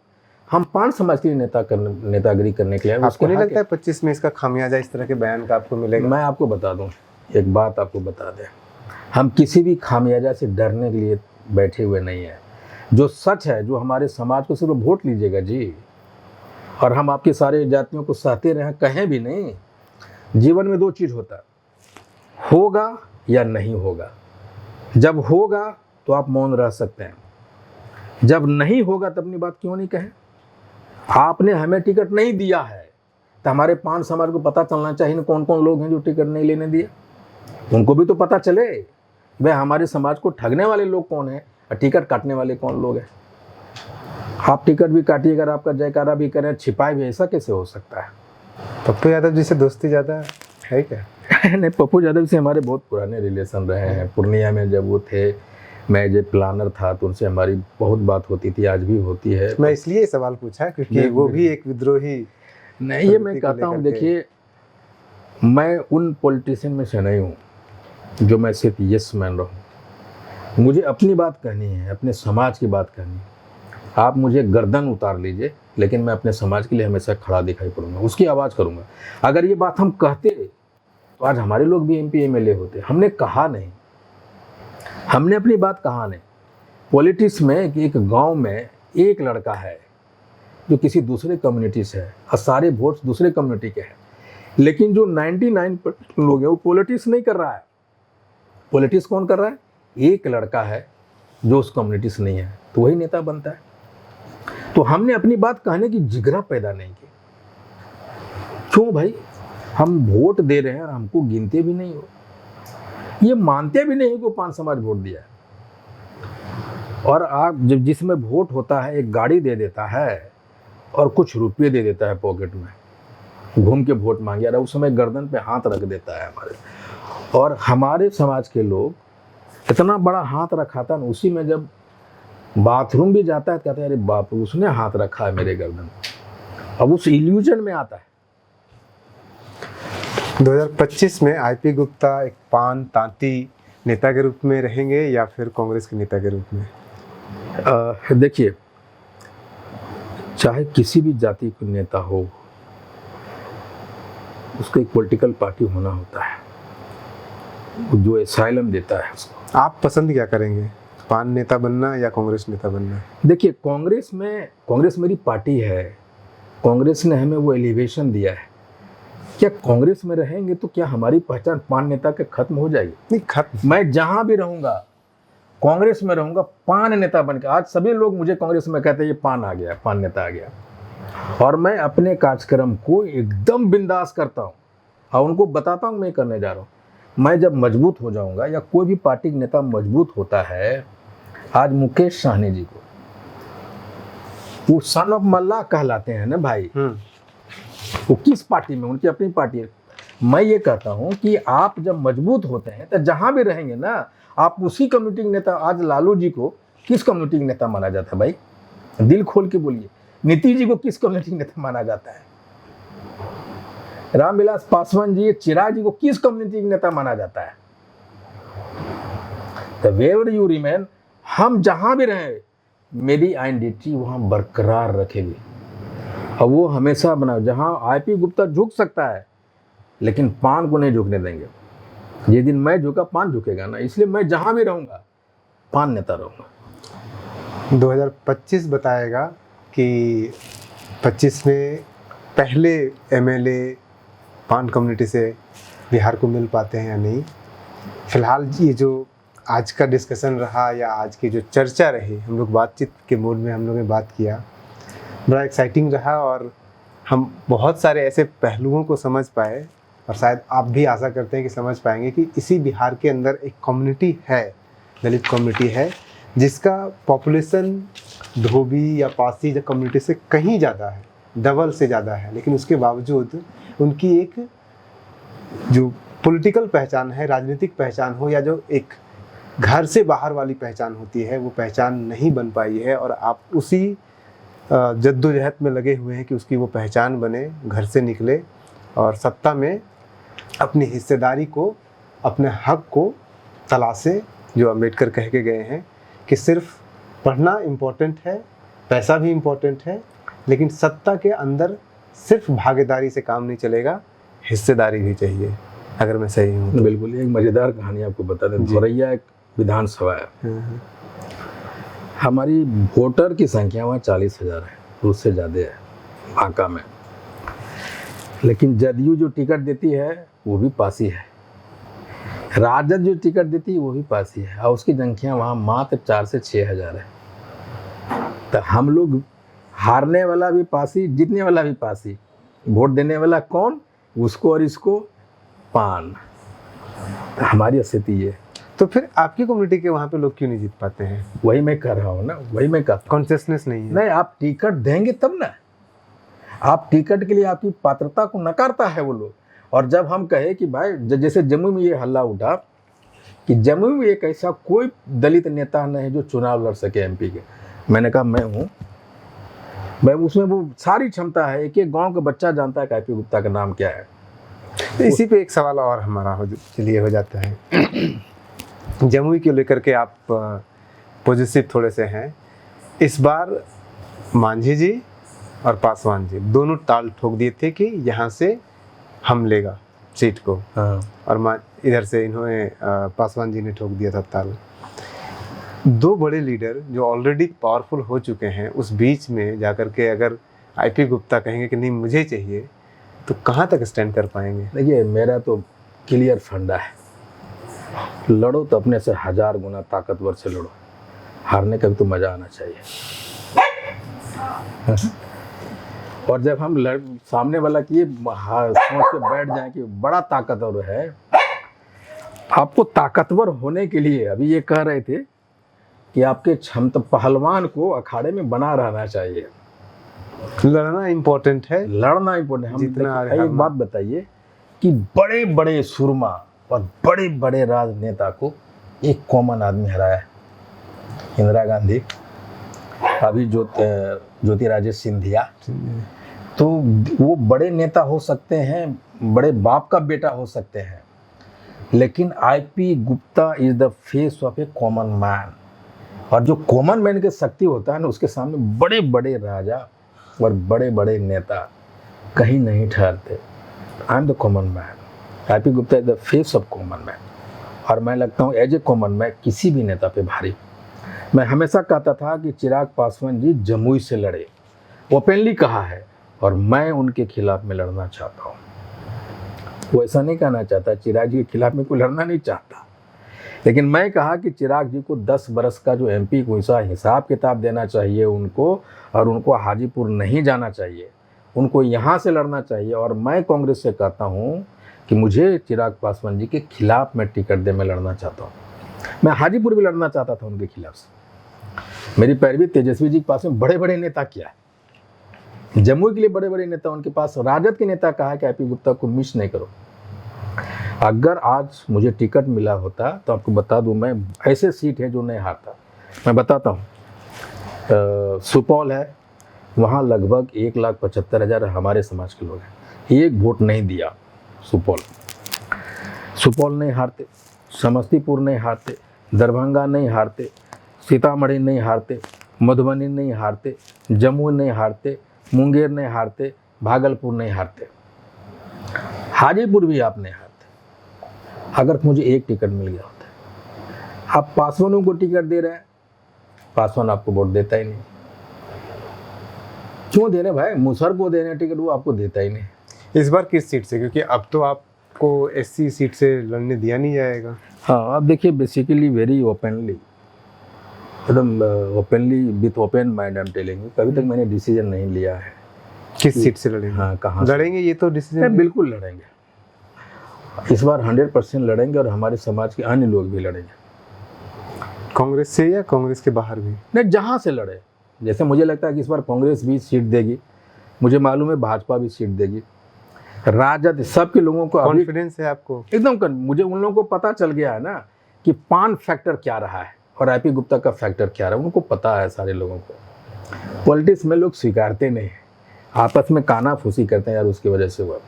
हम पान समाज के नेतागिरी करने के लिए। आपको नहीं लगता है 25 में इसका खामियाजा इस तरह के बयान का आपको मिलेगा? मैं आपको बता दूं, एक बात आपको बता दें, हम किसी भी खामियाजा से डरने के लिए बैठे हुए नहीं हैं। जो सच है, जो हमारे समाज को, सिर्फ वोट लीजिएगा जी, और हम आपके सारे जातियों को सहते रहें, कहें भी नहीं। जीवन में 2 चीज़ होता है, होगा या नहीं होगा। जब होगा तो आप मौन रह सकते हैं, जब नहीं होगा तब अपनी बात क्यों नहीं कहें। आपने हमें टिकट नहीं दिया है तो हमारे पान समाज को पता चलना चाहिए ना कौन कौन लोग हैं जो टिकट नहीं लेने दिए, उनको भी तो पता चले भाई हमारे समाज को ठगने वाले लोग कौन हैं और टिकट काटने वाले कौन लोग हैं। आप टिकट भी काटिए, अगर आपका जयकारा भी करें, छिपाए भी, ऐसा कैसे हो सकता है? पप्पू यादव जी से दोस्ती ज़्यादा है क्या? नहीं, पप्पू यादव से हमारे बहुत पुराने रिलेशन रहे हैं। पूर्णिया में जब वो थे, मैं जो प्लानर था, तो उनसे हमारी बहुत बात होती थी, आज भी होती है। मैं इसलिए सवाल पूछा क्योंकि वो भी एक विद्रोही नहीं, ये मैं कहता हूँ, देखिए मैं उन पॉलिटिशियन में से नहीं हूँ जो मैं सिर्फ यस मैन रहूँ। मुझे अपनी बात कहनी है, अपने समाज की बात कहनी है। आप मुझे गर्दन उतार लीजिए, लेकिन मैं अपने समाज के लिए हमेशा खड़ा दिखाई पड़ूंगा, उसकी आवाज़ करूंगा। अगर ये बात हम कहते तो आज हमारे लोग भी MP MLA होते। हमने कहा नहीं, हमने अपनी बात कहा नहीं। पॉलिटिक्स में एक गांव में एक लड़का है जो किसी दूसरे कम्युनिटी से है और सारे वोट्स दूसरे कम्युनिटी के हैं, लेकिन जो 99% लोग हैं वो पॉलिटिक्स नहीं कर रहा है। पॉलिटिक्स कौन कर रहा है? एक लड़का है जो उस कम्युनिटी से नहीं है, तो वही नेता बनता है। तो हमने अपनी बात कहने की जिगरा पैदा नहीं की। क्यों भाई? हम वोट दे रहे हैं और हमको गिनते भी नहीं हो, ये मानते भी नहीं कि पान समाज वोट दिया है। और आप जब जिसमें वोट होता है, एक गाड़ी दे देता है और कुछ रुपये दे देता है पॉकेट में, घूम के वोट मांगे, और उस समय गर्दन पे हाथ रख देता है हमारे। और हमारे समाज के लोग इतना बड़ा हाथ रखा था, उसी में जब बाथरूम भी जाता है कहते हैं अरे बाप, उसने हाथ रखा है मेरे गर्दन। अब उस इल्यूजन में आता है। 2025 में IP गुप्ता एक पान तांती नेता के रूप में रहेंगे या फिर कांग्रेस के नेता के रूप में? देखिए, चाहे किसी भी जाति का नेता हो, उसको एक पॉलिटिकल पार्टी होना होता है, वो जो एसाइलम देता है उसको। आप पसंद क्या करेंगे, पान नेता बनना या कांग्रेस नेता बनना? देखिए, कांग्रेस मेरी पार्टी है, कांग्रेस ने हमें वो एलिवेशन दिया है। क्या कांग्रेस में रहेंगे तो क्या हमारी पहचान पान नेता के खत्म हो जाएगी? नहीं, खत्म। मैं जहां भी रहूंगा कांग्रेस में रहूंगा, पान नेता बनकर। आज सभी लोग मुझे कांग्रेस में कहते हैं ये पान आ गया, पान नेता आ गया। और मैं अपने कार्यक्रम को एकदम बिंदास करता हूं और उनको बताता हूं मैं करने जा रहा हूं। मैं जब मजबूत हो जाऊंगा या कोई भी पार्टी का नेता मजबूत होता है, आज मुकेश सहनी जी को वो सन ऑफ मल्ला कहलाते हैं ना भाई, वो किस पार्टी में, उनकी अपनी पार्टी है। मैं ये कहता हूं कि आप जब मजबूत होते हैं तो जहां भी रहेंगे ना, आप उसी कम्युनिटी के नेता। आज लालू जी को किस कम्युनिटी के नेता माना जाता है भाई? दिल खोल के बोलिए। नीतीश जी को किस कम्युनिटी के नेता माना जाता है? रामविलास पासवान जी, चिराग जी को किस कम्युनिटी के नेता माना जाता है? तो वेयर यू रिमेन, हम जहां भी रहें, मेरी आइडेंटिटी वहां बरकरार रखेगी। और वो हमेशा बनाओ, जहां आईपी गुप्ता झुक सकता है लेकिन पान को नहीं झुकने देंगे। ये दिन मैं झुका, पान झुकेगा ना। इसलिए मैं जहां भी रहूंगा पान नेता रहूंगा। 2025 बताएगा कि 25 में पहले एमएलए पान कम्युनिटी से बिहार को मिल पाते हैं या नहीं। फिलहाल ये जो आज का डिस्कशन रहा या आज की जो चर्चा रही, हम लोग बातचीत के मोड में हम लोग ने बात किया, बड़ा एक्साइटिंग रहा और हम बहुत सारे ऐसे पहलुओं को समझ पाए और शायद आप भी आशा करते हैं कि समझ पाएंगे कि इसी बिहार के अंदर एक कम्युनिटी है, दलित कम्युनिटी है, जिसका पॉपुलेशन धोबी या पासी या कम्युनिटी से कहीं ज़्यादा है, डबल से ज़्यादा है। लेकिन उसके बावजूद उनकी एक जो पॉलिटिकल पहचान है, राजनीतिक पहचान हो या जो एक घर से बाहर वाली पहचान होती है, वो पहचान नहीं बन पाई है। और आप उसी जद्दोजहद में लगे हुए हैं कि उसकी वो पहचान बने, घर से निकले और सत्ता में अपनी हिस्सेदारी को, अपने हक को तलाशे। जो अम्बेडकर कह के गए हैं कि सिर्फ पढ़ना इम्पोर्टेंट है, पैसा भी इम्पोर्टेंट है, लेकिन सत्ता के अंदर सिर्फ भागीदारी से काम नहीं चलेगा, हिस्सेदारी भी चाहिए। अगर मैं सही हूँ तो। बिल्कुल। एक मज़ेदार कहानी आपको बता दें। धोरैया एक विधानसभा है, हमारी वोटर की संख्या वहाँ 40,000 है, उससे ज़्यादा है बांका में। लेकिन जदयू जो टिकट देती है वो भी पासी है, राजद जो टिकट देती है वो भी पासी है, और उसकी संख्या वहाँ मात्र 4 से 6,000 है। तो हम लोग हारने वाला भी पासी, जीतने वाला भी पासी, वोट देने वाला कौन? उसको और इसको पान। हमारी स्थिति ये। तो फिर आपकी कम्युनिटी के वहाँ पे लोग क्यों नहीं जीत पाते हैं? वही मैं कर रहा हूँ ना, वही मैं कहता हूँ। कॉन्शियसनेस नहीं है। नहीं, आप टिकट देंगे तब ना। आप टिकट के लिए आपकी पात्रता को नकारता है वो लोग। और जब हम कहे कि भाई, जैसे जम्मू में ये हल्ला उठा कि जम्मू में एक ऐसा कोई दलित नेता नहीं है जो चुनाव लड़ सके एमपी के, मैंने कहा मैं हूँ भाई। उसमें वो सारी क्षमता है, एक एक गाँव का बच्चा जानता है कि आईपी गुप्ता का नाम क्या है। तो इसी पे एक सवाल और हमारा हो जाता है। जमुई को लेकर के आप पॉजिटिव थोड़े से हैं। इस बार मांझी जी और पासवान जी दोनों ताल ठोक दिए थे कि यहाँ से हम लेगा सीट को। हाँ। और इधर से इन्होंने पासवान जी ने ठोक दिया था ताल। दो बड़े लीडर जो ऑलरेडी पावरफुल हो चुके हैं, उस बीच में जाकर के अगर आईपी गुप्ता कहेंगे कि नहीं मुझे चाहिए, तो कहाँ तक स्टैंड कर पाएंगे? देखिए, मेरा तो क्लियर फंडा है, लड़ो तो अपने से 1000 गुना ताकतवर से लड़ो। हारने का भी तो मजा आना चाहिए। और जब हम सामने वाला की सोच के बैठ जाए कि बड़ा ताकतवर है, आपको ताकतवर होने के लिए अभी ये कह रहे थे कि आपके क्षमता पहलवान को अखाड़े में बना रहना चाहिए। लड़ना इम्पोर्टेंट है, लड़ना इम्पोर्टेंट है। जितना एक बात बताइए कि बड़े बड़े सुरमा और बड़े बड़े राजनेता को एक कॉमन आदमी हराया, इंदिरा गांधी, अभी ज्योतिरादित्य सिंधिया। तो वो बड़े नेता हो सकते हैं, बड़े बाप का बेटा हो सकते हैं, लेकिन IP Gupta is the face of A common man. और जो कॉमन मैन की शक्ति होता है ना, उसके सामने बड़े बड़े राजा और बड़े बड़े नेता कहीं नहीं ठहरते। I am the common man, IP Gupta is the face of common man. और मैं लगता हूँ एज ए कॉमन मैन किसी भी नेता पे भारी। मैं हमेशा कहता था कि चिराग पासवान जी जमुई से लड़े, ओपनली कहा है, और मैं उनके खिलाफ में लड़ना चाहता हूँ। वो ऐसा नहीं कहना चाहता, चिराग जी के खिलाफ में कोई लड़ना नहीं चाहता, लेकिन मैं कहा कि चिराग जी को 10 बरस का जो एमपी को ऐसा हिसाब किताब देना चाहिए उनको, और उनको हाजीपुर नहीं जाना चाहिए, उनको यहाँ से लड़ना चाहिए। और मैं कांग्रेस से कहता हूँ कि मुझे चिराग पासवान जी के खिलाफ में टिकट दे, मैं लड़ना चाहता हूँ। मैं हाजीपुर भी लड़ना चाहता था उनके खिलाफ से। मेरी पैरवी तेजस्वी जी के पास में बड़े बड़े नेता किया है, जमुई के लिए बड़े बड़े नेता उनके पास। राजद के नेता कहा कि आईपी गुप्ता को मिस नहीं करो। अगर आज मुझे टिकट मिला होता तो आपको बता दूं, मैं ऐसे सीट है जो नहीं हारता। मैं बताता हूँ, सुपौल है, वहाँ लगभग 1,75,000 हमारे समाज के लोग हैं, एक वोट नहीं दिया। सुपौल नहीं हारते, समस्तीपुर नहीं हारते, दरभंगा नहीं हारते, सीतामढ़ी नहीं हारते, मधुबनी नहीं हारते, जम्मू नहीं हारते, मुंगेर नहीं हारते, भागलपुर नहीं हारते, हाजीपुर भी आप नहीं हारते। अगर मुझे एक टिकट मिल गया होता। आप पासवानों को टिकट दे रहे हैं, पासवान आपको वोट देता ही नहीं। क्यों दे रहे भाई? मुसहर को दे रहे हैं टिकट, वो आपको देता ही नहीं। इस बार किस सीट से? क्योंकि अब तो आपको एससी सीट से लड़ने दिया नहीं जाएगा। हाँ, अब देखिए, बेसिकली वेरी ओपनली, एकदम openly with open mind I am telling you, कभी तक मैंने डिसीजन नहीं लिया है किस सीट से लड़ेंगे। हाँ, कहाँ लड़ेंगे ये तो डिसीजन बिल्कुल लड़ेंगे। इस बार 100% लड़ेंगे, और हमारे समाज के अन्य लोग भी लड़ेंगे। कांग्रेस से या कांग्रेस के बाहर भी? नहीं, जहाँ से लड़े। जैसे मुझे लगता है कि इस बार कांग्रेस भी सीट देगी, मुझे मालूम है भाजपा भी सीट देगी, राजद, सबके लोगों को कॉन्फिडेंस है आपको? एकदम। मुझे उन लोगों को पता चल गया है ना कि पान फैक्टर क्या रहा है और आईपी गुप्ता का फैक्टर क्या रहा है, उनको पता है सारे लोगों को। पॉलिटिक्स में लोग स्वीकारते नहीं, आपस में काना फूसी करते हैं यार, उसकी वजह से हुआ।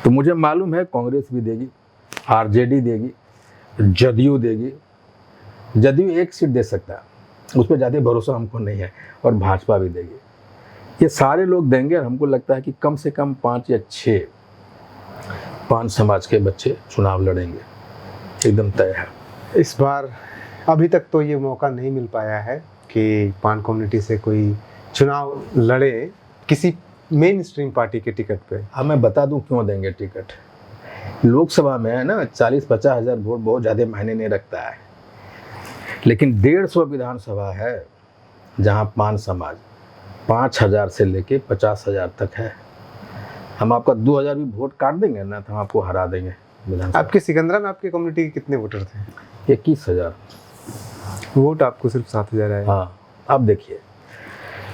तो मुझे मालूम है कांग्रेस भी देगी, आरजेडी देगी, जदयू देगी। जदयू एक सीट दे सकता है, उस पर ज़्यादा भरोसा हमको नहीं है, और भाजपा भी देगी। ये सारे लोग देंगे, और हमको लगता है कि कम से कम 5 या 6 पान समाज के बच्चे चुनाव लड़ेंगे, एकदम तय है। इस बार अभी तक तो ये मौका नहीं मिल पाया है कि पान कम्युनिटी से कोई चुनाव लड़े किसी मेन स्ट्रीम पार्टी के टिकट पे। अब मैं बता दूं क्यों देंगे टिकट। लोकसभा में है ना 40-50 हज़ार वोट बहुत ज़्यादा मायने नहीं रखता है, लेकिन 150 विधानसभा है जहां पान समाज 5,000 से लेके 50,000 तक है। हम आपका 2,000 भी वोट काट देंगे ना, तो हम आपको हरा देंगे विधानसभा। आपके सिकंदरा में आपके कम्युनिटी के कितने वोटर थे? 21,000 वोट, आपको सिर्फ 7,000 आए। हाँ, अब देखिए,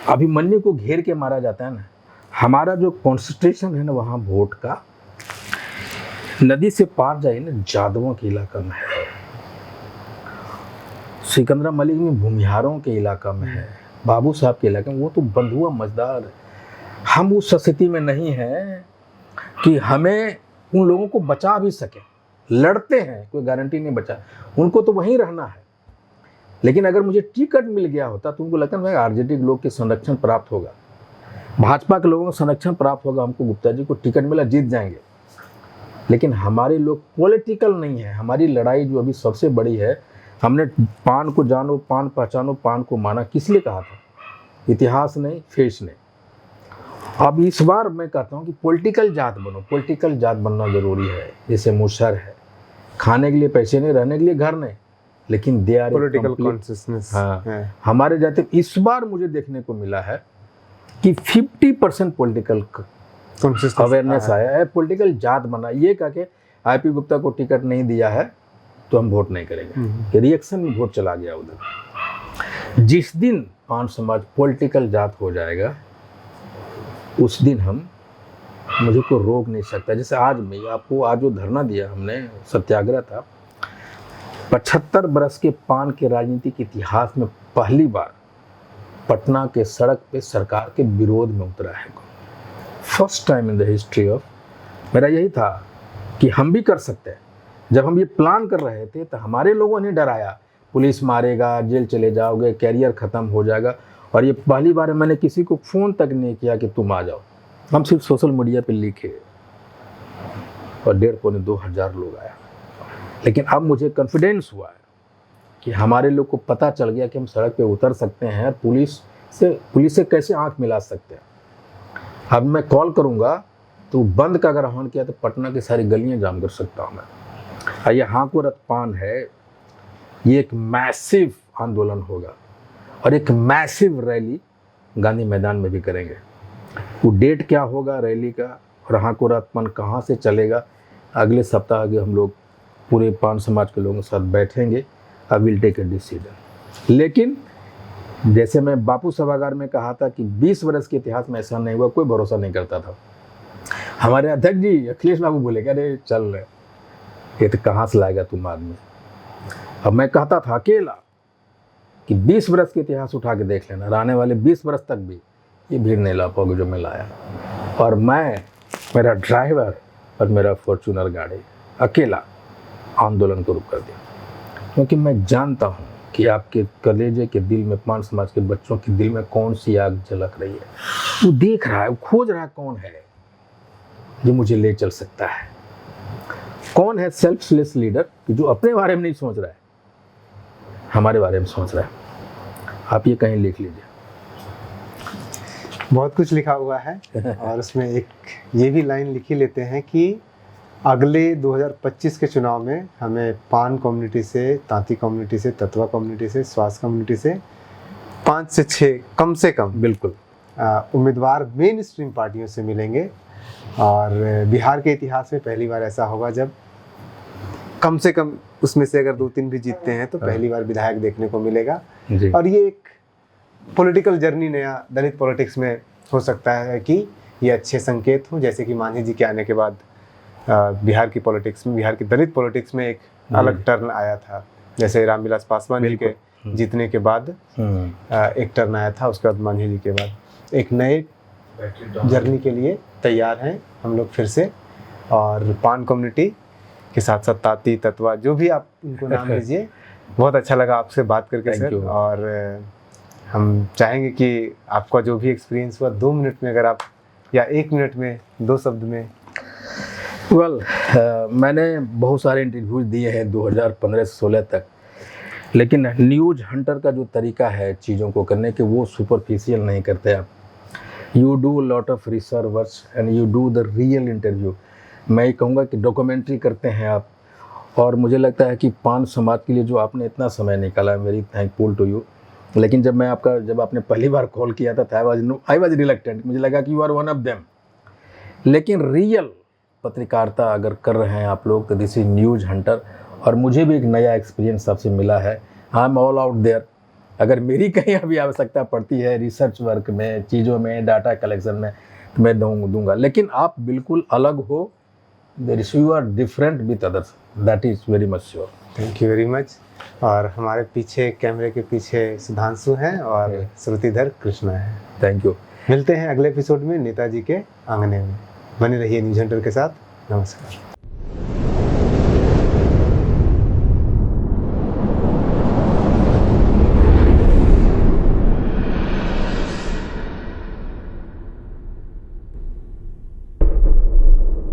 अभिमन्यु को घेर के मारा जाता है ना। हमारा जो कॉन्सेंट्रेशन है ना वहाँ वोट का, नदी से पार जाइए ना, जादवों के इलाका में है, सिकंदरा मलिक में भूमिहारों के इलाका में है, बाबू साहब के इलाके में, वो तो बंधुआ मजदार है। हम उस स्थिति में नहीं हैं कि हमें उन लोगों को बचा भी सके। लड़ते हैं, कोई गारंटी नहीं बचा, उनको तो वहीं रहना है। लेकिन अगर मुझे टिकट मिल गया होता तो उनको लगता है आरजेडी के लोग के संरक्षण प्राप्त होगा, भाजपा के लोगों को संरक्षण प्राप्त होगा, हमको गुप्ता जी को टिकट मिला, जीत जाएंगे। लेकिन हमारे लोग पॉलिटिकल नहीं है। हमारी लड़ाई जो अभी सबसे बड़ी है, हमने पान को जानो, पान पहचानो, पान को माना, किस लिए कहा था? इतिहास नहीं, फेस ने। अब इस बार मैं कहता हूँ कि पॉलिटिकल जात बनो, पॉलिटिकल जात बनना जरूरी है। जैसे मुसहर है, खाने के लिए पैसे नहीं, रहने के लिए घर नहीं, लेकिन दे आर पॉलिटिकल कॉन्शियसनेस। हाँ, हमारे जाते इस बार मुझे देखने को मिला है कि 50% पॉलिटिकल अवेयरनेस आया है, पॉलिटिकल जात बना। ये कह के आईपी गुप्ता को टिकट नहीं दिया है तो हम वोट नहीं करेंगे, रिएक्शन में वोट चला गया उधर। जिस दिन पान समाज पॉलिटिकल जात हो जाएगा, उस दिन हम, मुझे को रोक नहीं सकता। जैसे आज मैं आपको, आज जो धरना दिया हमने, सत्याग्रह था, 75 बरस के पान के राजनीतिक इतिहास में पहली बार पटना के सड़क पे सरकार के विरोध में उतरा है। First time in the history of. मेरा यही था कि हम भी कर सकते हैं। जब हम ये प्लान कर रहे थे तो हमारे लोगों ने डराया, पुलिस मारेगा, जेल चले जाओगे, कैरियर ख़त्म हो जाएगा, और ये पहली बार है मैंने किसी को फ़ोन तक नहीं किया कि तुम आ जाओ, हम सिर्फ सोशल मीडिया पे लिखे और 1,500-2,000 लोग आया। लेकिन अब मुझे कॉन्फिडेंस हुआ है कि हमारे लोग को पता चल गया कि हम सड़क पे उतर सकते हैं और पुलिस से कैसे आंख मिला सकते हैं। अब मैं कॉल करूंगा तो बंद का अगर आह्वान किया तो पटना की सारी गलियां जाम कर सकता हूं मैं। ये हाँ को रक्तपान है, ये एक मैसिव आंदोलन होगा और एक मैसिव रैली गांधी मैदान में भी करेंगे। वो डेट क्या होगा रैली का और हाँ को रक्तपान कहाँ से चलेगा, अगले सप्ताह आगे हम लोग पूरे पान समाज के लोगों के साथ बैठेंगे। I will take a decision. लेकिन जैसे मैं बापू सभागार में कहा था कि 20 वर्ष के इतिहास में ऐसा नहीं हुआ, कोई भरोसा नहीं करता था। हमारे अध्यक्ष जी अखिलेश बाबू बोले कि अरे चल रहे, ये तो कहाँ से लाएगा तुम आदमी। अब मैं कहता था अकेला कि 20 वर्ष के इतिहास उठा के देख लेना, और आने वाले 20 वर्ष तक भी ये भीड़ नहीं ला पाओगे जो मैं लाया। और मैं, मेरा ड्राइवर और मेरा फॉर्चूनर गाड़ी अकेला आंदोलन को रुक कर दिया, क्योंकि मैं जानता हूँ कि आपके कलेजे के दिल में, पान समाज के बच्चों के दिल में कौन सी आग झलक रही है। वो देख रहा है, वो खोज रहा है कौन है जो मुझे ले चल सकता है, कौन है सेल्फलेस लीडर कि जो अपने बारे में नहीं सोच रहा है, हमारे बारे में सोच रहा है। आप ये कहीं लिख लीजिए। बहुत कुछ लिखा हुआ है और उसमें एक ये भी लाइन लिखी लेते हैं कि अगले 2025 के चुनाव में हमें पान कम्युनिटी से, तांती कम्युनिटी से, तत्वा कम्युनिटी से, स्वास्थ्य कम्युनिटी से 5 से 6 कम से कम बिल्कुल उम्मीदवार मेन स्ट्रीम पार्टियों से मिलेंगे। और बिहार के इतिहास में पहली बार ऐसा होगा जब कम से कम उसमें से अगर 2-3 भी जीतते हैं तो पहली बार विधायक देखने को मिलेगा। जी। और ये एक पॉलिटिकल जर्नी नया दलित पॉलिटिक्स में हो सकता है कि ये अच्छे संकेत हो, जैसे कि मांझी जी के आने के बाद बिहार की पॉलिटिक्स में, बिहार की दलित पॉलिटिक्स में एक अलग टर्न आया था। जैसे रामविलास पासवान जी के जीतने के बाद एक टर्न आया था, उसके बाद मांझी जी के बाद एक नए जर्नी के लिए तैयार हैं हम लोग फिर से। और पान कम्युनिटी के साथ साथ ताती, तत्वा, जो भी आप उनको नाम लीजिए, बहुत अच्छा लगा आपसे बात करके Thank सर। you. और हम चाहेंगे कि आपका जो भी एक्सपीरियंस हुआ 2 मिनट में अगर आप, या 1 मिनट में 2 शब्द में। मैंने बहुत सारे इंटरव्यूज दिए हैं 2015 से 16 तक, लेकिन न्यूज़ हंटर का जो तरीका है चीज़ों को करने के, वो सुपरफिशियल नहीं करते आप। You do lot of research and you do the real interview. मैं ये कहूँगा कि डॉक्यूमेंट्री करते हैं आप, और मुझे लगता है कि पान समाज के लिए जो आपने इतना समय निकाला है, वेरी थैंकफुल टू यू। लेकिन जब आपने पहली बार कॉल किया था आई वाज रिलक्टेंट, मुझे लगा कि you are one of them. लेकिन रियल पत्रकारिता अगर कर रहे हैं आप लोग तो दिस इज न्यूज़ हंटर। और मुझे भी एक नया एक्सपीरियंस आपसे मिला है। I am all out there. अगर मेरी कहीं अभी आवश्यकता पड़ती है रिसर्च वर्क में, चीज़ों में, डाटा कलेक्शन में, तो मैं दूंगा। लेकिन आप बिल्कुल अलग हो, there is, you are different with others, that is very much sure. Thank you very much. और हमारे पीछे, कैमरे के पीछे सुधांशु हैं और श्रुतिधर कृष्णा है। Thank you. मिलते हैं अगले एपिसोड में नेताजी के आंगने में। बने रहिए न्यूज़ हंटर के साथ। नमस्कार।